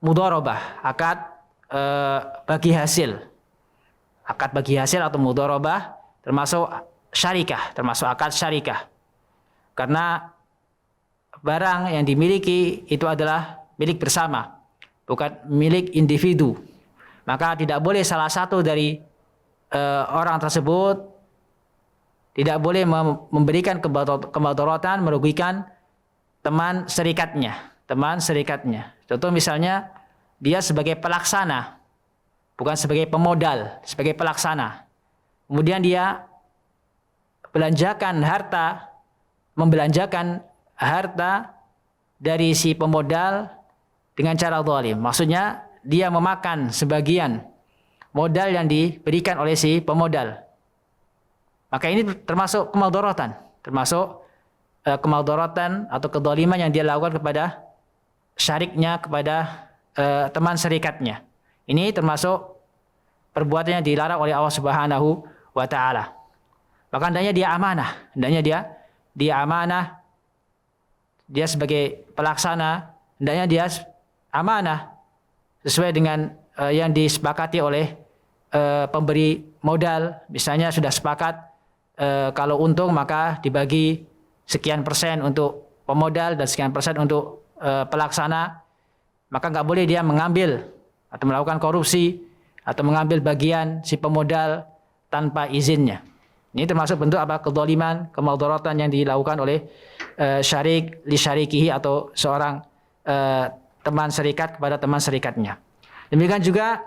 mudharabah, akad bagi hasil. Akad bagi hasil atau mudharabah termasuk syarikah, termasuk akad syarikah. Karena barang yang dimiliki itu adalah milik bersama, bukan milik individu. Maka tidak boleh salah satu dari orang tersebut tidak boleh memberikan kemadaratan, merugikan teman serikatnya. Contoh misalnya dia sebagai pelaksana, bukan sebagai pemodal, sebagai pelaksana. Kemudian dia membelanjakan harta dari si pemodal dengan cara zalim. Maksudnya dia memakan sebagian modal yang diberikan oleh si pemodal. Maka ini termasuk kemadaratan, kemadaratan atau kezaliman yang dia lakukan kepada syariknya, kepada teman serikatnya. Ini termasuk perbuatan yang dilarang oleh Allah Subhanahu wa taala. Maka hendaknya dia amanah, dia sebagai pelaksana, hendaknya dia amanah sesuai dengan yang disepakati oleh pemberi modal. Misalnya sudah sepakat kalau untung maka dibagi sekian persen untuk pemodal dan sekian persen untuk pelaksana. Maka nggak boleh dia mengambil atau melakukan korupsi atau mengambil bagian si pemodal tanpa izinnya. Ini termasuk bentuk kezaliman, kemadaratan yang dilakukan oleh syarik li syarikihi, atau seorang teman serikat kepada teman serikatnya. Demikian juga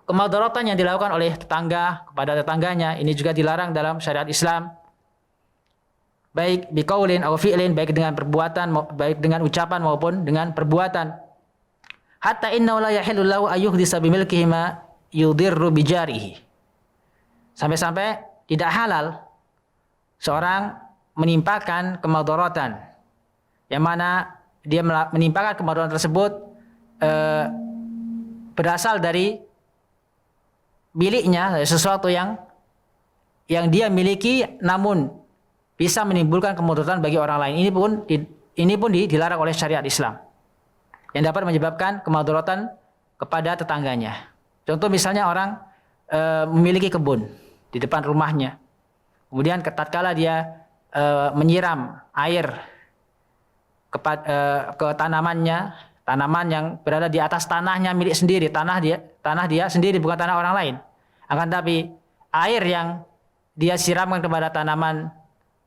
kemadaratan yang dilakukan oleh tetangga kepada tetangganya, ini juga dilarang dalam syariat Islam. Baik biqaulin aw fi'lin, baik dengan perbuatan, baik dengan ucapan maupun dengan perbuatan. Hatta innahu la yahillu lahu ayyuhdisa bimilkihi ma yudirru bijarihi. Sampai-sampai tidak halal seorang menimpakan kemadaratan, yang mana dia menimpakan kemadaratan tersebut berasal dari miliknya, sesuatu yang dia miliki namun bisa menimbulkan kemudaratan bagi orang lain. Ini pun dilarang oleh syariat Islam, yang dapat menyebabkan kemudaratan kepada tetangganya. Contoh misalnya orang memiliki kebun di depan rumahnya, kemudian tatkala dia menyiram air ke tanamannya, tanaman yang berada di atas tanahnya milik sendiri, tanah dia sendiri, bukan tanah orang lain. Akan tapi air yang dia siramkan kepada tanaman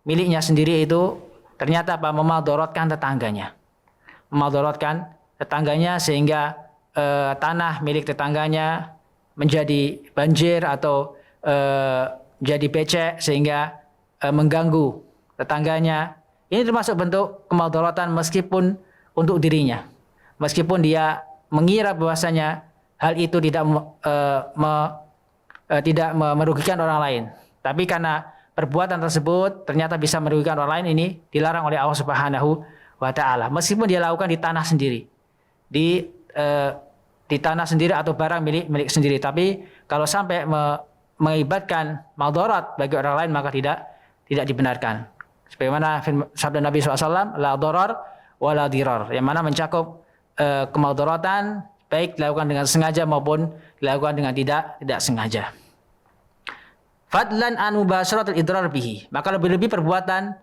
miliknya sendiri itu ternyata memadaratkan tetangganya, sehingga tanah milik tetangganya menjadi banjir atau jadi becek, sehingga mengganggu tetangganya. Ini termasuk bentuk kemadaratan meskipun untuk dirinya, meskipun dia mengira bahwasanya hal itu tidak merugikan orang lain, tapi karena perbuatan tersebut ternyata bisa merugikan orang lain, ini dilarang oleh Allah Subhanahu wa taala. Meskipun dia lakukan di tanah sendiri, di di tanah sendiri atau barang milik sendiri. Tapi kalau sampai mengibatkan madarat bagi orang lain maka tidak dibenarkan. Sebagaimana sabda Nabi SAW, la darar wa la dirar, yang mana mencakup kemadaratan baik dilakukan dengan sengaja maupun dilakukan dengan tidak sengaja. Fadlan an mubasharatil idrar bihi, maka lebih-lebih perbuatan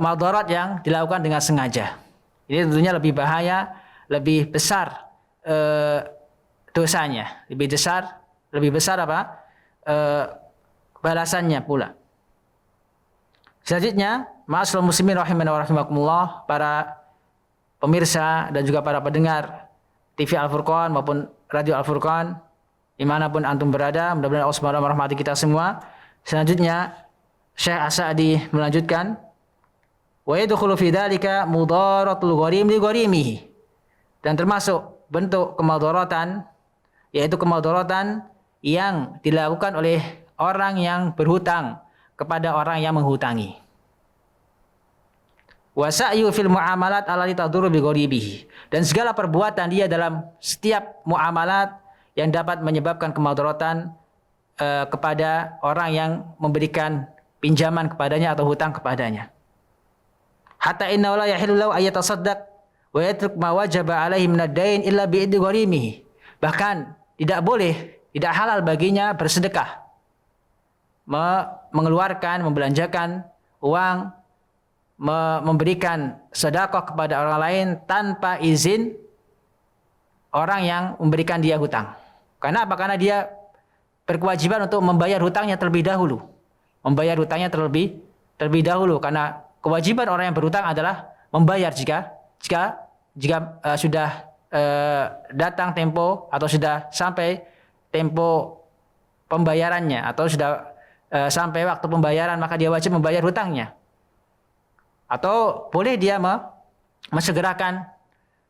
madarat yang dilakukan dengan sengaja. Ini tentunya lebih bahaya, lebih besar dosanya, lebih besar apa? Balasannya pula. Selanjutnya, ma'asyiral muslimin rahimani wa rahimakumullah, para pemirsa dan juga para pendengar TV Al-Furqan maupun Radio Al-Furqan dimanapun antum berada, mudah-mudahan Allah Subhanahu wa taala merahmati kita semua. Selanjutnya, Syekh As-Sa'di melanjutkan, wa yadkhulu fi dzalika mudaratul gharim li gharimihi, dan termasuk bentuk kemadaratan yaitu kemadaratan yang dilakukan oleh orang yang berhutang kepada orang yang menghutangi. Wa sa'yu fil muamalat allati tadurru bi gharibihi, dan segala perbuatan dia dalam setiap muamalat yang dapat menyebabkan kemadaratan kepada orang yang memberikan pinjaman kepadanya atau hutang kepadanya. Hatta inna la yahillu lahu ay yatasaddaq wa yatruk ma wajaba alaihi min ad-dain illa bi iddi gharimihi. Bahkan tidak boleh, tidak halal baginya bersedekah, mengeluarkan, membelanjakan uang, memberikan sedekah kepada orang lain tanpa izin orang yang memberikan dia hutang. Karena apa? Karena dia berkewajiban untuk membayar hutangnya terlebih dahulu. Membayar hutangnya terlebih dahulu, karena kewajiban orang yang berhutang adalah membayar jika sudah datang tempo atau sudah sampai tempo pembayarannya atau sudah sampai waktu pembayaran, maka dia wajib membayar hutangnya. Atau boleh dia mensegerakan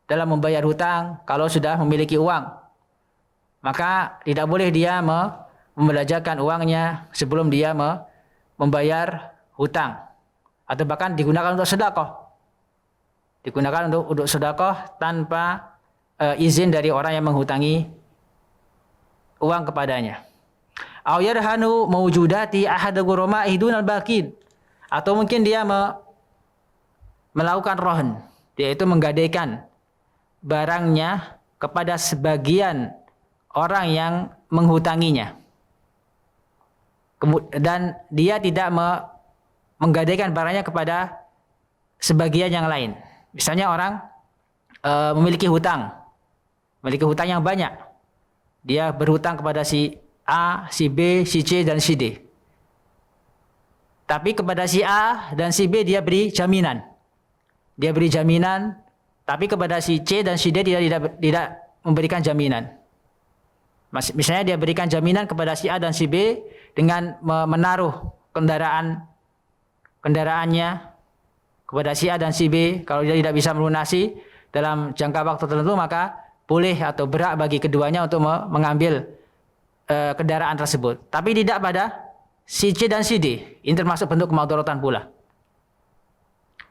dalam membayar hutang kalau sudah memiliki uang. Maka tidak boleh dia membelanjakan uangnya sebelum dia membayar hutang. Atau bahkan digunakan untuk sedekah. Digunakan untuk sedekah tanpa izin dari orang yang menghutangi uang kepadanya. Aw yarhanu mawjudati ahad ghurama'i dunal baqin, atau mungkin dia melakukan rohan, yaitu menggadaikan barangnya kepada sebagian orang yang menghutanginya, dan dia tidak menggadaikan barangnya kepada sebagian yang lain. Misalnya orang memiliki hutang yang banyak, dia berhutang kepada si A, si B, si C, dan si D. Tapi kepada si A dan si B dia beri jaminan. Tapi kepada si C dan si D tidak memberikan jaminan. Misalnya dia berikan jaminan kepada si A dan si B dengan menaruh kendaraannya kepada si A dan si B. Kalau dia tidak bisa melunasi dalam jangka waktu tertentu, maka boleh atau berhak bagi keduanya untuk mengambil kendaraan tersebut. Tapi tidak pada si C dan si D. Ini termasuk bentuk kemadaratan pula.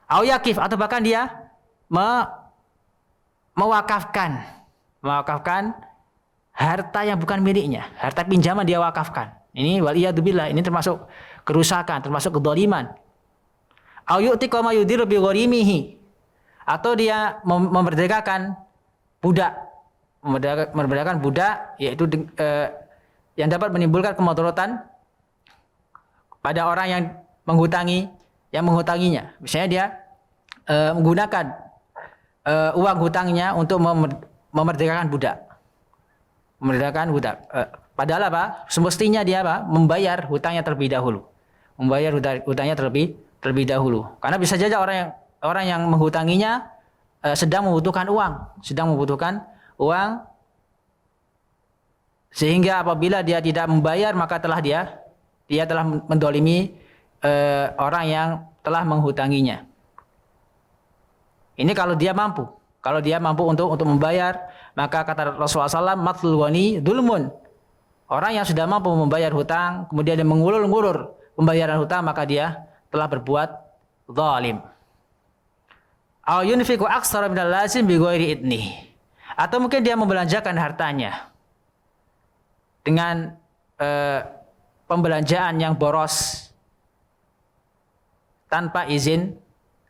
Au yakif, atau bahkan dia mewakafkan harta yang bukan miliknya, harta pinjaman dia wakafkan. Ini waliyadzubillah, ini termasuk kerusakan, termasuk kedzaliman. Au yu'tiqa ma yudiru bi gharimihi, atau dia memerdekakan budak, yaitu yang dapat menimbulkan kemadaratan pada orang yang menghutanginya. Misalnya dia menggunakan uang hutangnya untuk memerdekakan budak. Padahal apa? Semestinya dia membayar hutangnya terlebih dahulu. Karena bisa saja orang yang menghutanginya sedang membutuhkan uang, sehingga apabila dia tidak membayar, maka dia telah mendolimi orang yang telah menghutanginya. Ini kalau dia mampu untuk membayar, maka kata Rasulullah SAW, matlul ghani dzulmun. Orang yang sudah mampu membayar hutang, kemudian dia mengulur pembayaran hutang, maka dia telah berbuat zalim. Aw yunfiqu aktsara minal lazim bi ghairi idnih, Atau mungkin dia membelanjakan hartanya dengan pembelanjaan yang boros tanpa izin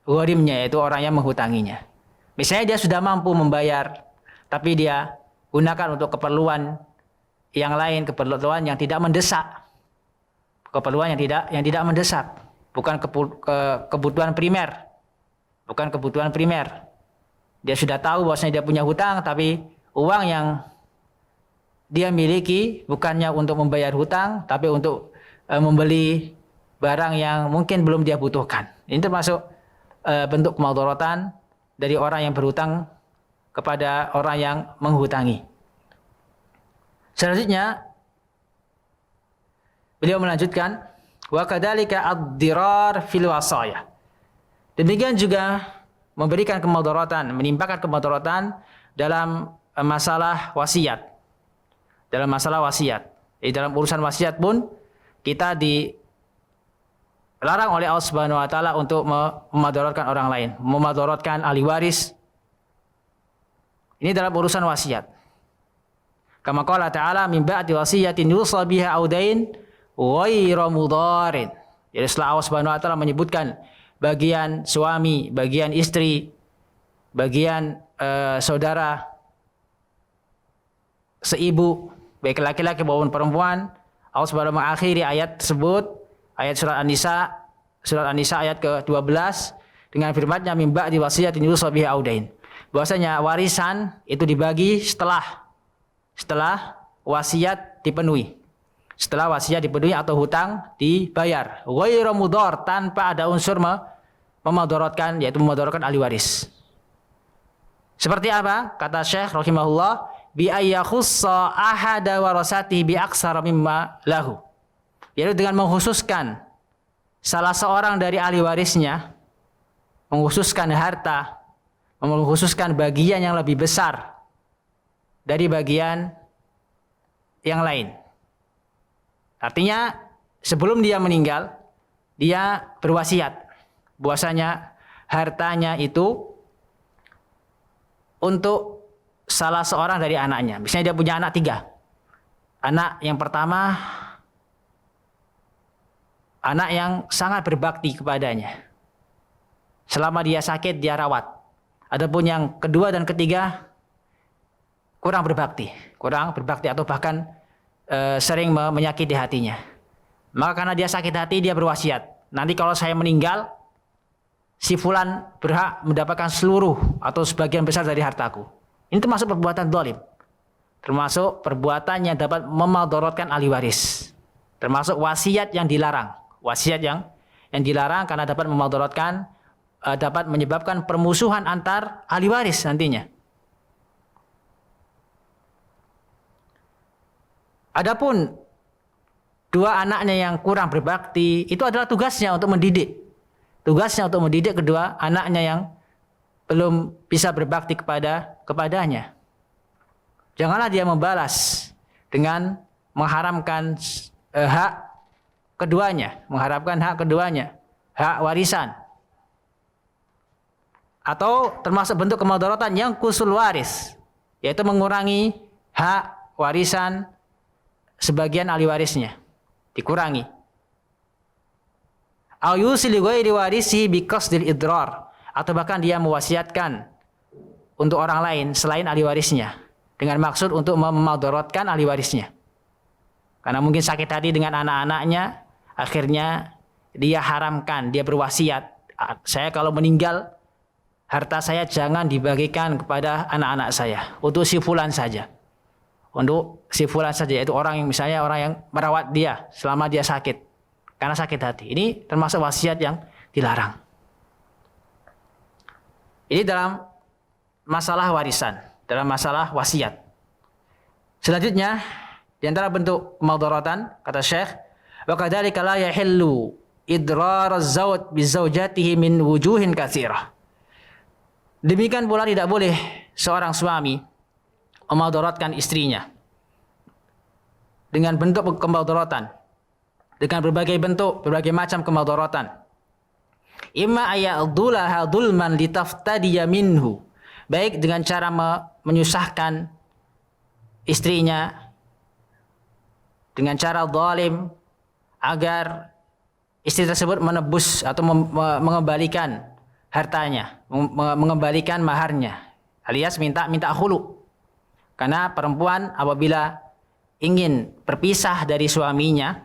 gharimnya, yaitu orang yang menghutanginya. Misalnya dia sudah mampu membayar, tapi dia gunakan untuk keperluan yang lain, keperluan yang tidak mendesak. Keperluan yang tidak mendesak, bukan kebutuhan primer. Bukan kebutuhan primer. Dia sudah tahu bahwasanya dia punya hutang, tapi uang yang dia miliki bukannya untuk membayar hutang, tapi untuk membeli barang yang mungkin belum dia butuhkan. Ini termasuk bentuk kemudaratan dari orang yang berhutang kepada orang yang menghutangi. Selanjutnya beliau melanjutkan, wa kadzalika ad-dirar fil wasaya. Demikian juga memberikan kemudaratan, menimpakan kemudaratan dalam masalah wasiat. Dalam masalah wasiat. Jadi dalam urusan wasiat pun kita dilarang oleh Allah Subhanahu wa taala untuk memudaratkan orang lain, memudaratkan ahli waris. Ini dalam urusan wasiat. Kama qala ta'ala min ba'di wasiyatin yusa biha audain ghairu mudharin. Jadi setelah Allah Subhanahu wa taala menyebutkan bagian suami, bagian istri, bagian saudara seibu, baik laki-laki maupun perempuan, Allah Subhanahu mengakhiri ayat tersebut, ayat surat An-Nisa ayat ke-12 dengan firman-Nya min ba'di wasiyatin yusa biha audain. Bahwasanya warisan itu dibagi setelah wasiat dipenuhi. Setelah wasiat dipenuhi atau hutang dibayar. Ghairu mudhar, tanpa ada unsur memudaratkan, yaitu memudaratkan ahli waris. Seperti apa? Kata Syekh rahimahullah, bi ayyakhussa ahada warasati bi aksara mimma lahu. Yaitu dengan mengkhususkan salah seorang dari ahli warisnya, mengkhususkan harta, mengkhususkan bagian yang lebih besar dari bagian yang lain. Artinya sebelum dia meninggal, dia berwasiat bahwasanya hartanya itu untuk salah seorang dari anaknya. Misalnya dia punya anak 3. Anak yang pertama, anak yang sangat berbakti kepadanya. Selama dia sakit, dia rawat. Adapun yang kedua dan ketiga, kurang berbakti atau bahkan sering menyakiti hatinya. Maka karena dia sakit hati, dia berwasiat. Nanti kalau saya meninggal, si fulan berhak mendapatkan seluruh atau sebagian besar dari hartaku. Ini termasuk perbuatan zalim. Termasuk perbuatan yang dapat memudaratkan ahli waris. Termasuk wasiat yang dilarang. Wasiat yang dilarang karena dapat memudaratkan, dapat menyebabkan permusuhan antar ahli waris nantinya. Adapun dua anaknya yang kurang berbakti, itu adalah tugasnya untuk mendidik. Tugasnya untuk mendidik kedua anaknya yang belum bisa berbakti kepadanya. Janganlah dia membalas dengan mengharamkan hak keduanya, hak warisan. Atau termasuk bentuk kemudaratan yang kusul waris, yaitu mengurangi hak warisan sebagian ahli warisnya, dikurangi. Au yusili ghairi warisi bi qasdil idrar, atau bahkan dia mewasiatkan untuk orang lain selain ahli warisnya dengan maksud untuk memudaratkan ahli warisnya. Karena mungkin sakit hati dengan anak-anaknya, akhirnya dia haramkan, dia berwasiat, saya kalau meninggal harta saya jangan dibagikan kepada anak-anak saya, untuk si fulan saja. Untuk si fulan saja, yaitu orang yang misalnya orang yang merawat dia selama dia sakit karena sakit hati. Ini termasuk wasiat yang dilarang. Ini dalam masalah warisan, dalam masalah wasiat. Selanjutnya, di antara bentuk kemudaratan, kata Syekh, wa kadzalika la yahillu idrar az-zawj bi zawjatihi min wujuhin katsirah. Demikian pula tidak boleh seorang suami memudaratkan istrinya dengan bentuk kemudaratan, dengan berbagai bentuk, berbagai macam kemudaratan. Imma ayadulaha dulman litaftadiya minhu, baik dengan cara menyusahkan istrinya dengan cara zalim agar istri tersebut menebus atau mengembalikan hartanya, mengembalikan maharnya, alias minta khulu. Karena perempuan apabila ingin berpisah dari suaminya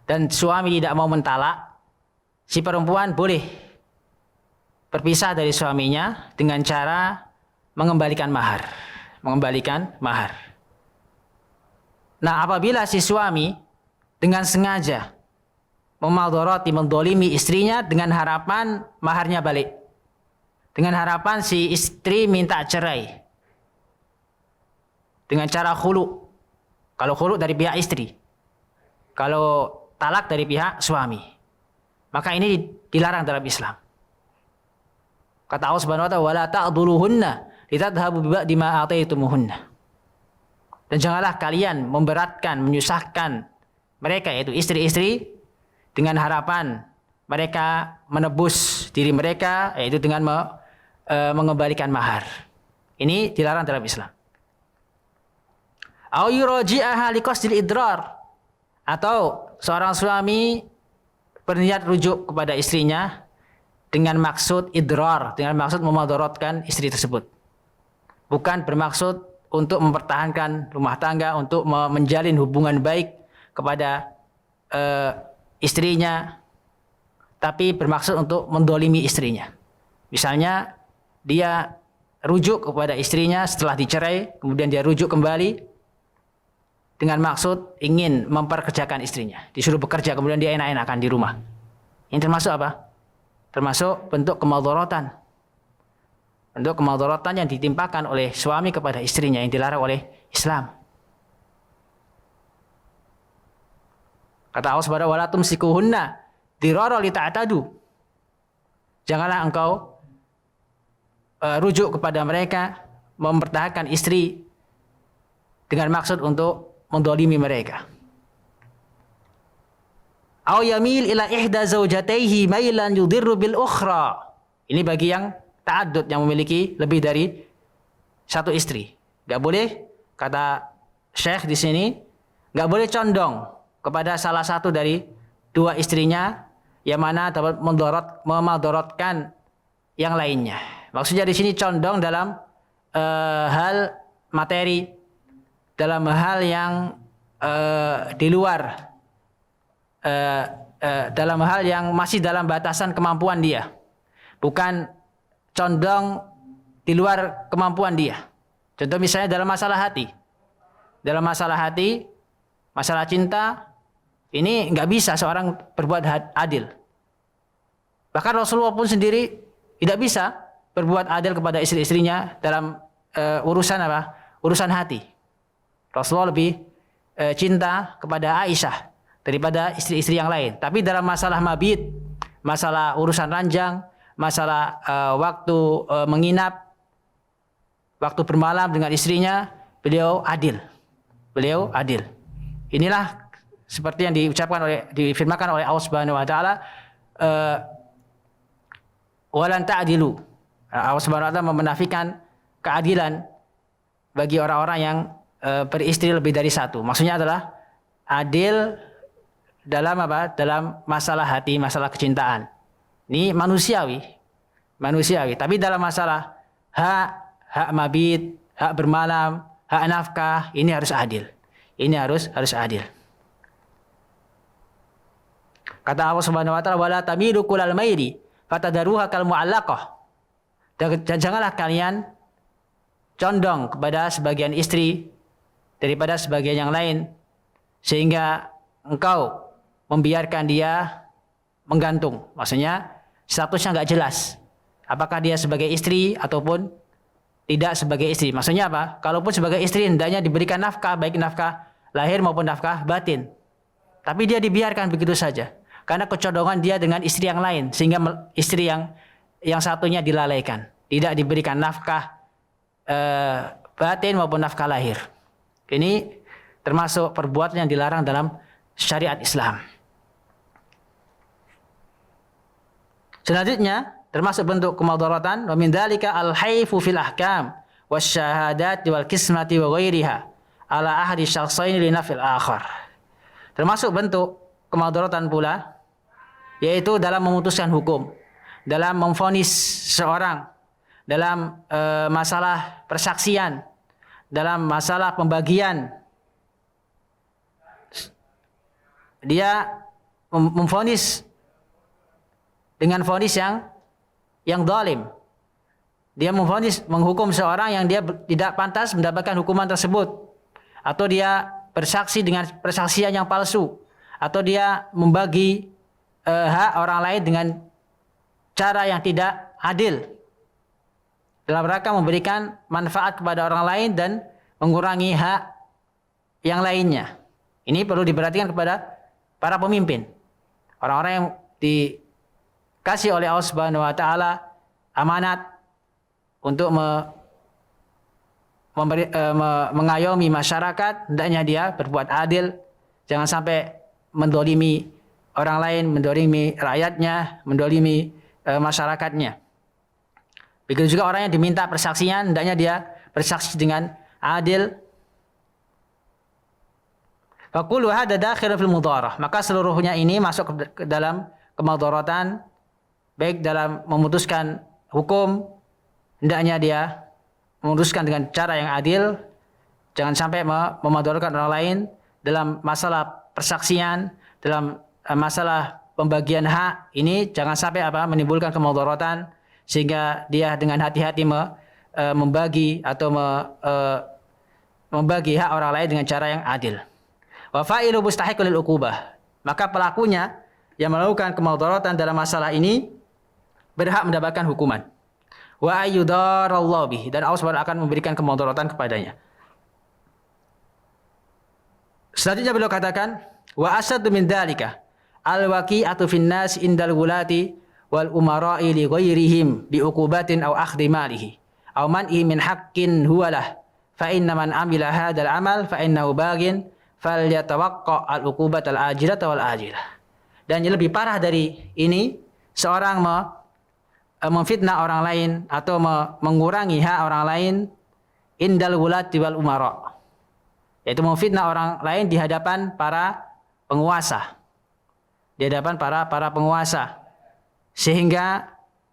dan suami tidak mau mentalak, si perempuan boleh berpisah dari suaminya dengan cara mengembalikan mahar. Nah, apabila si suami dengan sengaja mendolimi istrinya dengan harapan maharnya balik, dengan harapan si istri minta cerai dengan cara khulu. Kalau khulu dari pihak istri, kalau talak dari pihak suami, maka ini dilarang dalam Islam. Kata Allah Subhanahu wa ta'ala, wala ta'dhuluhunna litadhhabu biba'di ma ataytumuhunna. Dan janganlah kalian memberatkan, menyusahkan mereka, yaitu istri-istri, dengan harapan mereka menebus diri mereka, yaitu dengan mengembalikan mahar. Ini dilarang dalam Islam. Au yuraji'aha liqasdil idrar, atau seorang suami berniat rujuk kepada istrinya dengan maksud idrar, dengan maksud memadaratkan istri tersebut. Bukan bermaksud untuk mempertahankan rumah tangga, untuk menjalin hubungan baik kepada istrinya, tapi bermaksud untuk mendolimi istrinya. Misalnya dia rujuk kepada istrinya setelah dicerai, kemudian dia rujuk kembali dengan maksud ingin memperkerjakan istrinya, disuruh bekerja, kemudian dia enak-enakan di rumah. Ini termasuk apa? Termasuk bentuk kemadharatan. Bentuk kemadharatan yang ditimpakan oleh suami kepada istrinya yang dilarang oleh Islam. Kata Allah Subhanahu wa ta'ala, wala tumsikuhunna dirara li ta'tadu. Janganlah engkau rujuk kepada mereka, mempertahankan istri dengan maksud untuk mendolimi mereka. Aw yamil ila ihda zawjatayhi mailan yudirru bil ukhra. Ini bagi yang ta'addud, yang memiliki lebih dari satu istri. Enggak boleh, kata Syekh di sini, enggak boleh condong kepada salah satu dari dua istrinya yang mana dapat memadaratkan yang lainnya. Maksudnya di sini condong dalam hal materi, dalam hal yang di luar, dalam hal yang masih dalam batasan kemampuan dia, bukan condong di luar kemampuan dia. Contoh misalnya dalam masalah hati, masalah cinta, ini nggak bisa seorang berbuat adil. Bahkan Rasulullah pun sendiri tidak bisa berbuat adil kepada istri-istrinya dalam urusan apa? Urusan hati. Rasulullah lebih cinta kepada Aisyah daripada istri-istri yang lain. Tapi dalam masalah mabit, masalah urusan ranjang, masalah waktu menginap, waktu bermalam dengan istrinya, beliau adil. Inilah seperti yang difirmankan oleh Allah Subhanahu wa ta'ala, walan ta'dilu. Allah Subhanahu wa ta'ala menafikan keadilan bagi orang-orang yang beristri lebih dari satu. Maksudnya adalah adil dalam apa? Dalam masalah hati, masalah kecintaan. Ini manusiawi. Tapi dalam masalah hak mabit, hak bermalam, hak nafkah, ini harus adil. Ini harus adil. Kata Allah Subhanahu wa ta'ala, wala tamilu kullal maili fatadaruha kal mu'allaqah. Dan janganlah kalian condong kepada sebagian istri daripada sebagian yang lain, sehingga engkau membiarkan dia menggantung. Maksudnya statusnya nggak jelas, apakah dia sebagai istri ataupun tidak sebagai istri. Maksudnya apa? Kalaupun sebagai istri hendaknya diberikan nafkah, baik nafkah lahir maupun nafkah batin. Tapi dia dibiarkan begitu saja karena kecondongan dia dengan istri yang lain, sehingga istri yang satunya dilalaikan, tidak diberikan nafkah batin maupun nafkah lahir. Ini termasuk perbuatan yang dilarang dalam syariat Islam. Selanjutnya termasuk bentuk kemadharatan, wa min dzalika al-haifu fil ahkam wasyahadat wal kismati wa ghairiha ala ahdi syakhsaini li nafil akhar. Termasuk bentuk kemudaratan pula yaitu dalam memutuskan hukum, dalam memvonis seorang, dalam masalah persaksian, dalam masalah pembagian. Dia memvonis dengan vonis yang zalim. Dia memvonis, menghukum seorang yang dia tidak pantas mendapatkan hukuman tersebut, atau dia bersaksi dengan persaksian yang palsu, atau dia membagi hak orang lain dengan cara yang tidak adil dalam rangka memberikan manfaat kepada orang lain dan mengurangi hak yang lainnya. Ini perlu diperhatikan kepada para pemimpin, orang-orang yang dikasih oleh Allah Subhanahu wa taala amanat untuk mengayomi masyarakat. Hendaknya dia berbuat adil, jangan sampai mendolimi orang lain, mendolimi rakyatnya, mendolimi masyarakatnya. Begitu juga orang yang diminta persaksian, hendaknya dia bersaksi dengan adil. Faqulu hadza dakhilun fil mudharah. Maka seluruhnya ini masuk ke dalam kemudaratan, baik dalam memutuskan hukum, hendaknya dia memutuskan dengan cara yang adil, jangan sampai memudaratkan orang lain dalam masalah persaksian, dalam masalah pembagian hak. Ini jangan sampai menimbulkan kemudaratan sehingga dia dengan hati-hati membagi atau membagi hak orang lain dengan cara yang adil. Wa fa'ilu mustahiqul lil uqubah. Maka pelakunya yang melakukan kemudaratan dalam masalah ini berhak mendapatkan hukuman. Wa ayyudarallahu bihi, dan Allah Subhanahu akan memberikan kemudaratan kepadanya. Selanjutnya beliau katakan, wa asaddu min dzalika al-waqi'atu fin nas indal wulati wal umara'i li ghairihim bi uqubatin aw akhdhi malihi aw man'i min haqqin huwa lah fa inna man amila hadzal amal fa innahu bagin falyatawaqqa al-uqubat al-ajilata wal ajilah. Dan yang lebih parah dari ini, seorang memfitnah orang lain atau mengurangi hak orang lain indal wulati wal umara, yaitu memfitnah orang lain di hadapan para penguasa, di hadapan para penguasa, sehingga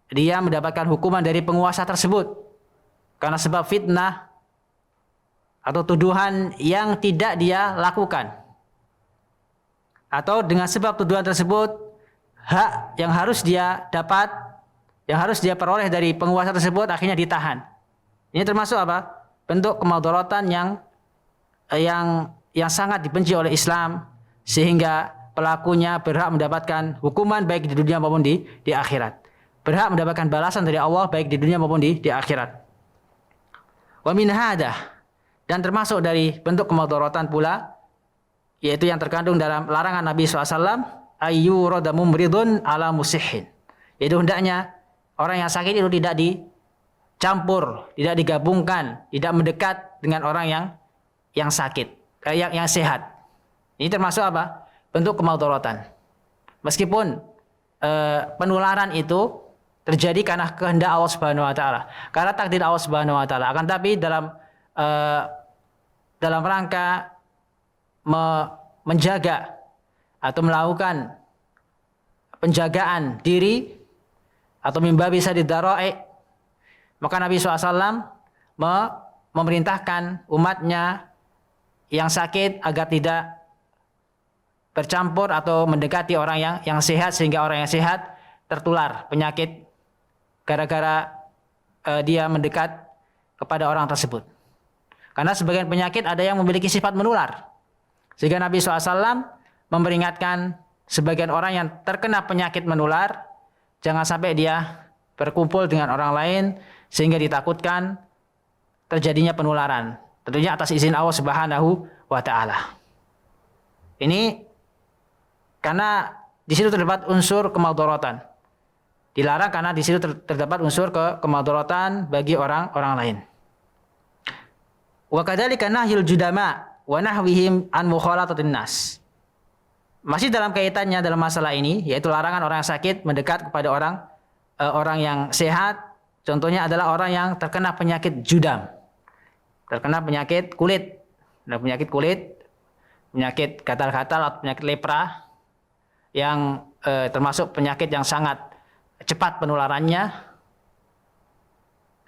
dia mendapatkan hukuman dari penguasa tersebut karena sebab fitnah atau tuduhan yang tidak dia lakukan, atau dengan sebab tuduhan tersebut hak yang harus dia dapat, yang harus dia peroleh dari penguasa tersebut akhirnya ditahan. Ini termasuk bentuk kemudaratan yang sangat dibenci oleh Islam, sehingga pelakunya berhak mendapatkan hukuman baik di dunia maupun di akhirat. Berhak mendapatkan balasan dari Allah baik di dunia maupun di akhirat. Wa min hadha, dan termasuk dari bentuk kemudaratan pula, yaitu yang terkandung dalam larangan Nabi SAW, ayyurada mumridun ala musihin, yaitu hendaknya orang yang sakit itu tidak dicampur, tidak digabungkan, tidak mendekat dengan orang yang sakit, yang sehat. Ini termasuk bentuk kemudaratan. Meskipun penularan itu terjadi karena kehendak Allah Subhanahu wa taala, karena takdir Allah Subhanahu wa taala. Akan tapi dalam rangka menjaga atau melakukan penjagaan diri atau mimbabi sadid dara'i, maka Nabi SAW memerintahkan umatnya yang sakit agar tidak bercampur atau mendekati orang yang sehat, sehingga orang yang sehat tertular penyakit gara-gara dia mendekat kepada orang tersebut. Karena sebagian penyakit ada yang memiliki sifat menular, sehingga Nabi SAW memperingatkan sebagian orang yang terkena penyakit menular, jangan sampai dia berkumpul dengan orang lain sehingga ditakutkan terjadinya penularan. Tentunya atas izin Allah Subhanahu wa taala. Ini karena di situ terdapat unsur kemudaratan. Dilarang karena di situ terdapat unsur kemudaratan bagi orang lain. Wa kadzalika nahyul judama wa nahwihim an mukhalatatin nas. Masih dalam kaitannya dalam masalah ini, yaitu larangan orang yang sakit mendekat kepada orang yang sehat. Contohnya adalah orang yang terkena penyakit judam. terkena penyakit kulit, penyakit gatal-gatal atau penyakit lepra yang termasuk penyakit yang sangat cepat penularannya,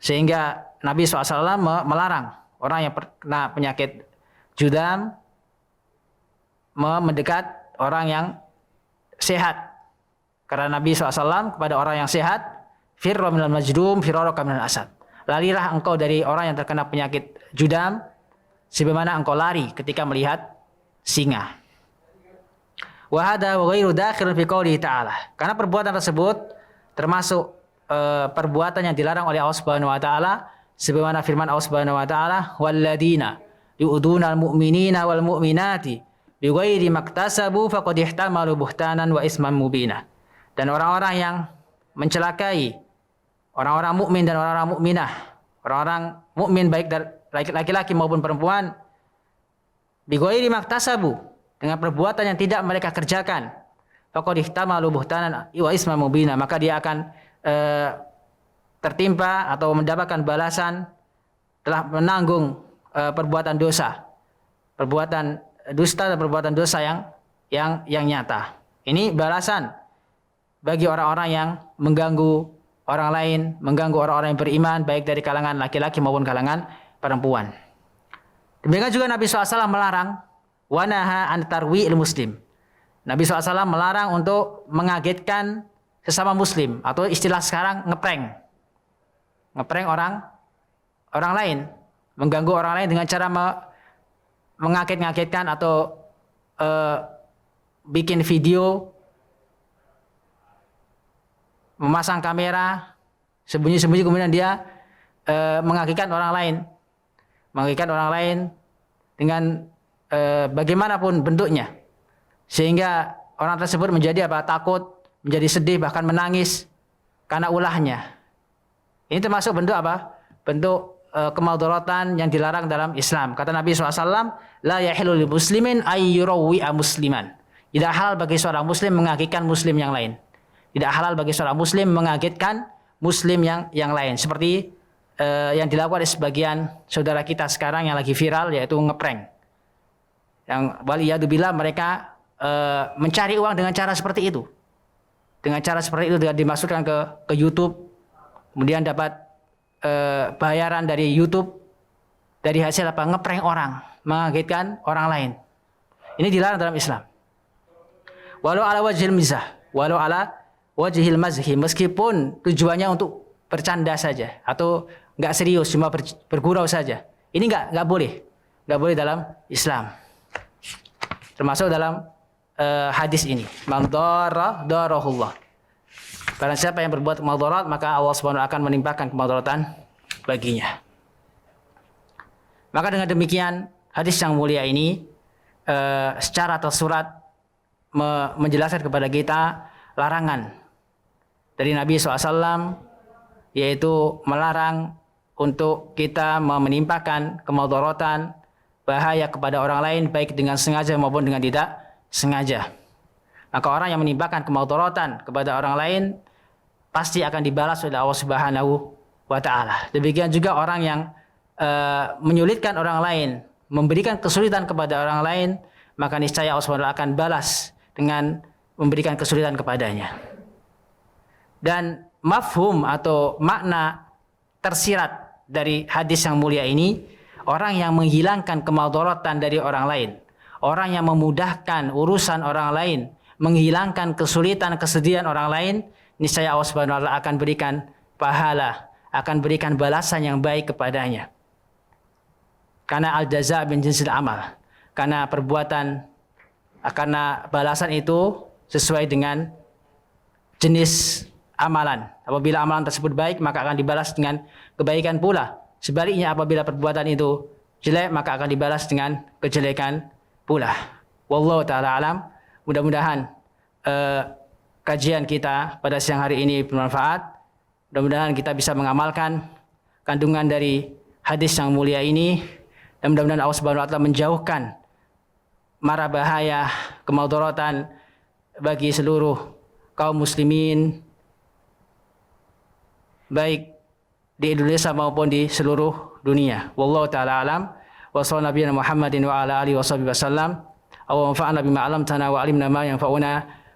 sehingga Nabi SAW melarang orang yang terkena penyakit judam mendekat orang yang sehat. Karena Nabi SAW kepada orang yang sehat, firra minal majdum firaraka minal asad. Larilah engkau dari orang yang terkena penyakit judam sebagaimana engkau lari ketika melihat singa. Wa hada wa ghairu dakhil fi qouli ta'ala. Karena perbuatan tersebut termasuk perbuatan yang dilarang oleh Allah Subhanahu wa taala sebagaimana firman Allah Subhanahu wa taala, walladzina yu'dunal mu'minina wal mu'minati bighairi maktasabu faqad ihtamalu buhtanan wa isman mubina. Dan orang-orang yang mencelakai orang-orang mukmin dan orang-orang mukminah, orang-orang mukmin baik dari laki-laki maupun perempuan, bighairi maktasabu, dengan perbuatan yang tidak mereka kerjakan, faqad ihtamalu buhtanan wa isman mubina, maka dia akan tertimpa atau mendapatkan balasan telah menanggung perbuatan dosa, perbuatan dusta dan perbuatan dosa yang nyata. Ini balasan bagi orang-orang yang mengganggu orang lain, mengganggu orang-orang yang beriman baik dari kalangan laki-laki maupun kalangan perempuan. Demikian juga Nabi SAW melarang wanaha an tarwi'il muslim. Nabi SAW melarang untuk mengagetkan sesama muslim, atau istilah sekarang ngeprank orang lain, mengganggu orang lain dengan cara mengaget-ngagetkan atau bikin video, memasang kamera sembunyi-sembunyi, kemudian dia mengagetkan orang lain dengan bagaimanapun bentuknya, sehingga orang tersebut menjadi takut, menjadi sedih, bahkan menangis karena ulahnya. Ini termasuk bentuk bentuk kemadaratan yang dilarang dalam Islam. Kata Nabi SAW, la yahilu lil muslimin ay yurawwi'a musliman. Tidak halal bagi seorang muslim mengagetkan muslim yang lain. Tidak halal bagi seorang muslim mengagetkan muslim yang lain. Seperti yang dilakukan oleh sebagian saudara kita sekarang yang lagi viral, yaitu ngeprank. Yang waliyadzubillah mereka mencari uang dengan cara seperti itu. Dengan cara seperti itu dimasukkan ke YouTube, kemudian dapat bayaran dari YouTube dari hasil ngeprank orang, mengagetkan orang lain. Ini dilarang dalam Islam. Walau ala wajhil mizah, walau ala wajhil mazhi, meskipun tujuannya untuk bercanda saja atau nggak serius, cuma bergurau saja. Ini nggak boleh dalam Islam. Termasuk dalam hadis ini, man darra darahullah. Barang siapa yang berbuat madarat, maka Allah Subhanahu akan menimpakan kemadaratan baginya. Maka dengan demikian hadis yang mulia ini secara tersurat menjelaskan kepada kita larangan dari Nabi SAW, yaitu melarang untuk kita menimpakan kemadaratan, bahaya kepada orang lain baik dengan sengaja maupun dengan tidak sengaja. Maka orang yang menimpakan kemadaratan kepada orang lain pasti akan dibalas oleh Allah Subhanahu wa taala. Demikian juga orang yang menyulitkan orang lain, memberikan kesulitan kepada orang lain, maka niscaya Allah Subhanahu wa taala akan balas dengan memberikan kesulitan kepadanya. Dan mafhum atau makna tersirat dari hadis yang mulia ini, orang yang menghilangkan kemadaratan dari orang lain, orang yang memudahkan urusan orang lain, menghilangkan kesulitan, kesedihan orang lain, niscaya Allah Subhanahu wa taala akan berikan pahala, akan berikan balasan yang baik kepadanya. Karena al-jaza' min jinsil amal. Karena balasan itu sesuai dengan jenis amalan. Apabila amalan tersebut baik, maka akan dibalas dengan kebaikan pula. Sebaliknya, apabila perbuatan itu jelek, maka akan dibalas dengan kejelekan pula. Wallahu ta'ala alam. Mudah-mudahan kajian kita pada siang hari ini bermanfaat. Mudah-mudahan kita bisa mengamalkan kandungan dari hadis yang mulia ini, dan mudah-mudahan Allah Subhanahu wa taala menjauhkan mara bahaya, kemadaratan bagi seluruh kaum muslimin baik di Indonesia maupun di seluruh dunia. Wallahu taala alam. Wa sallallahu nabiyana Muhammadin wa ala alihi wasallam. Allahumma fa'alna bima 'allamtana wa 'allimna ma yanfa'una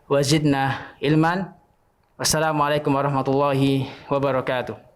wa zidna ilman. Wassalamualaikum warahmatullahi wabarakatuh.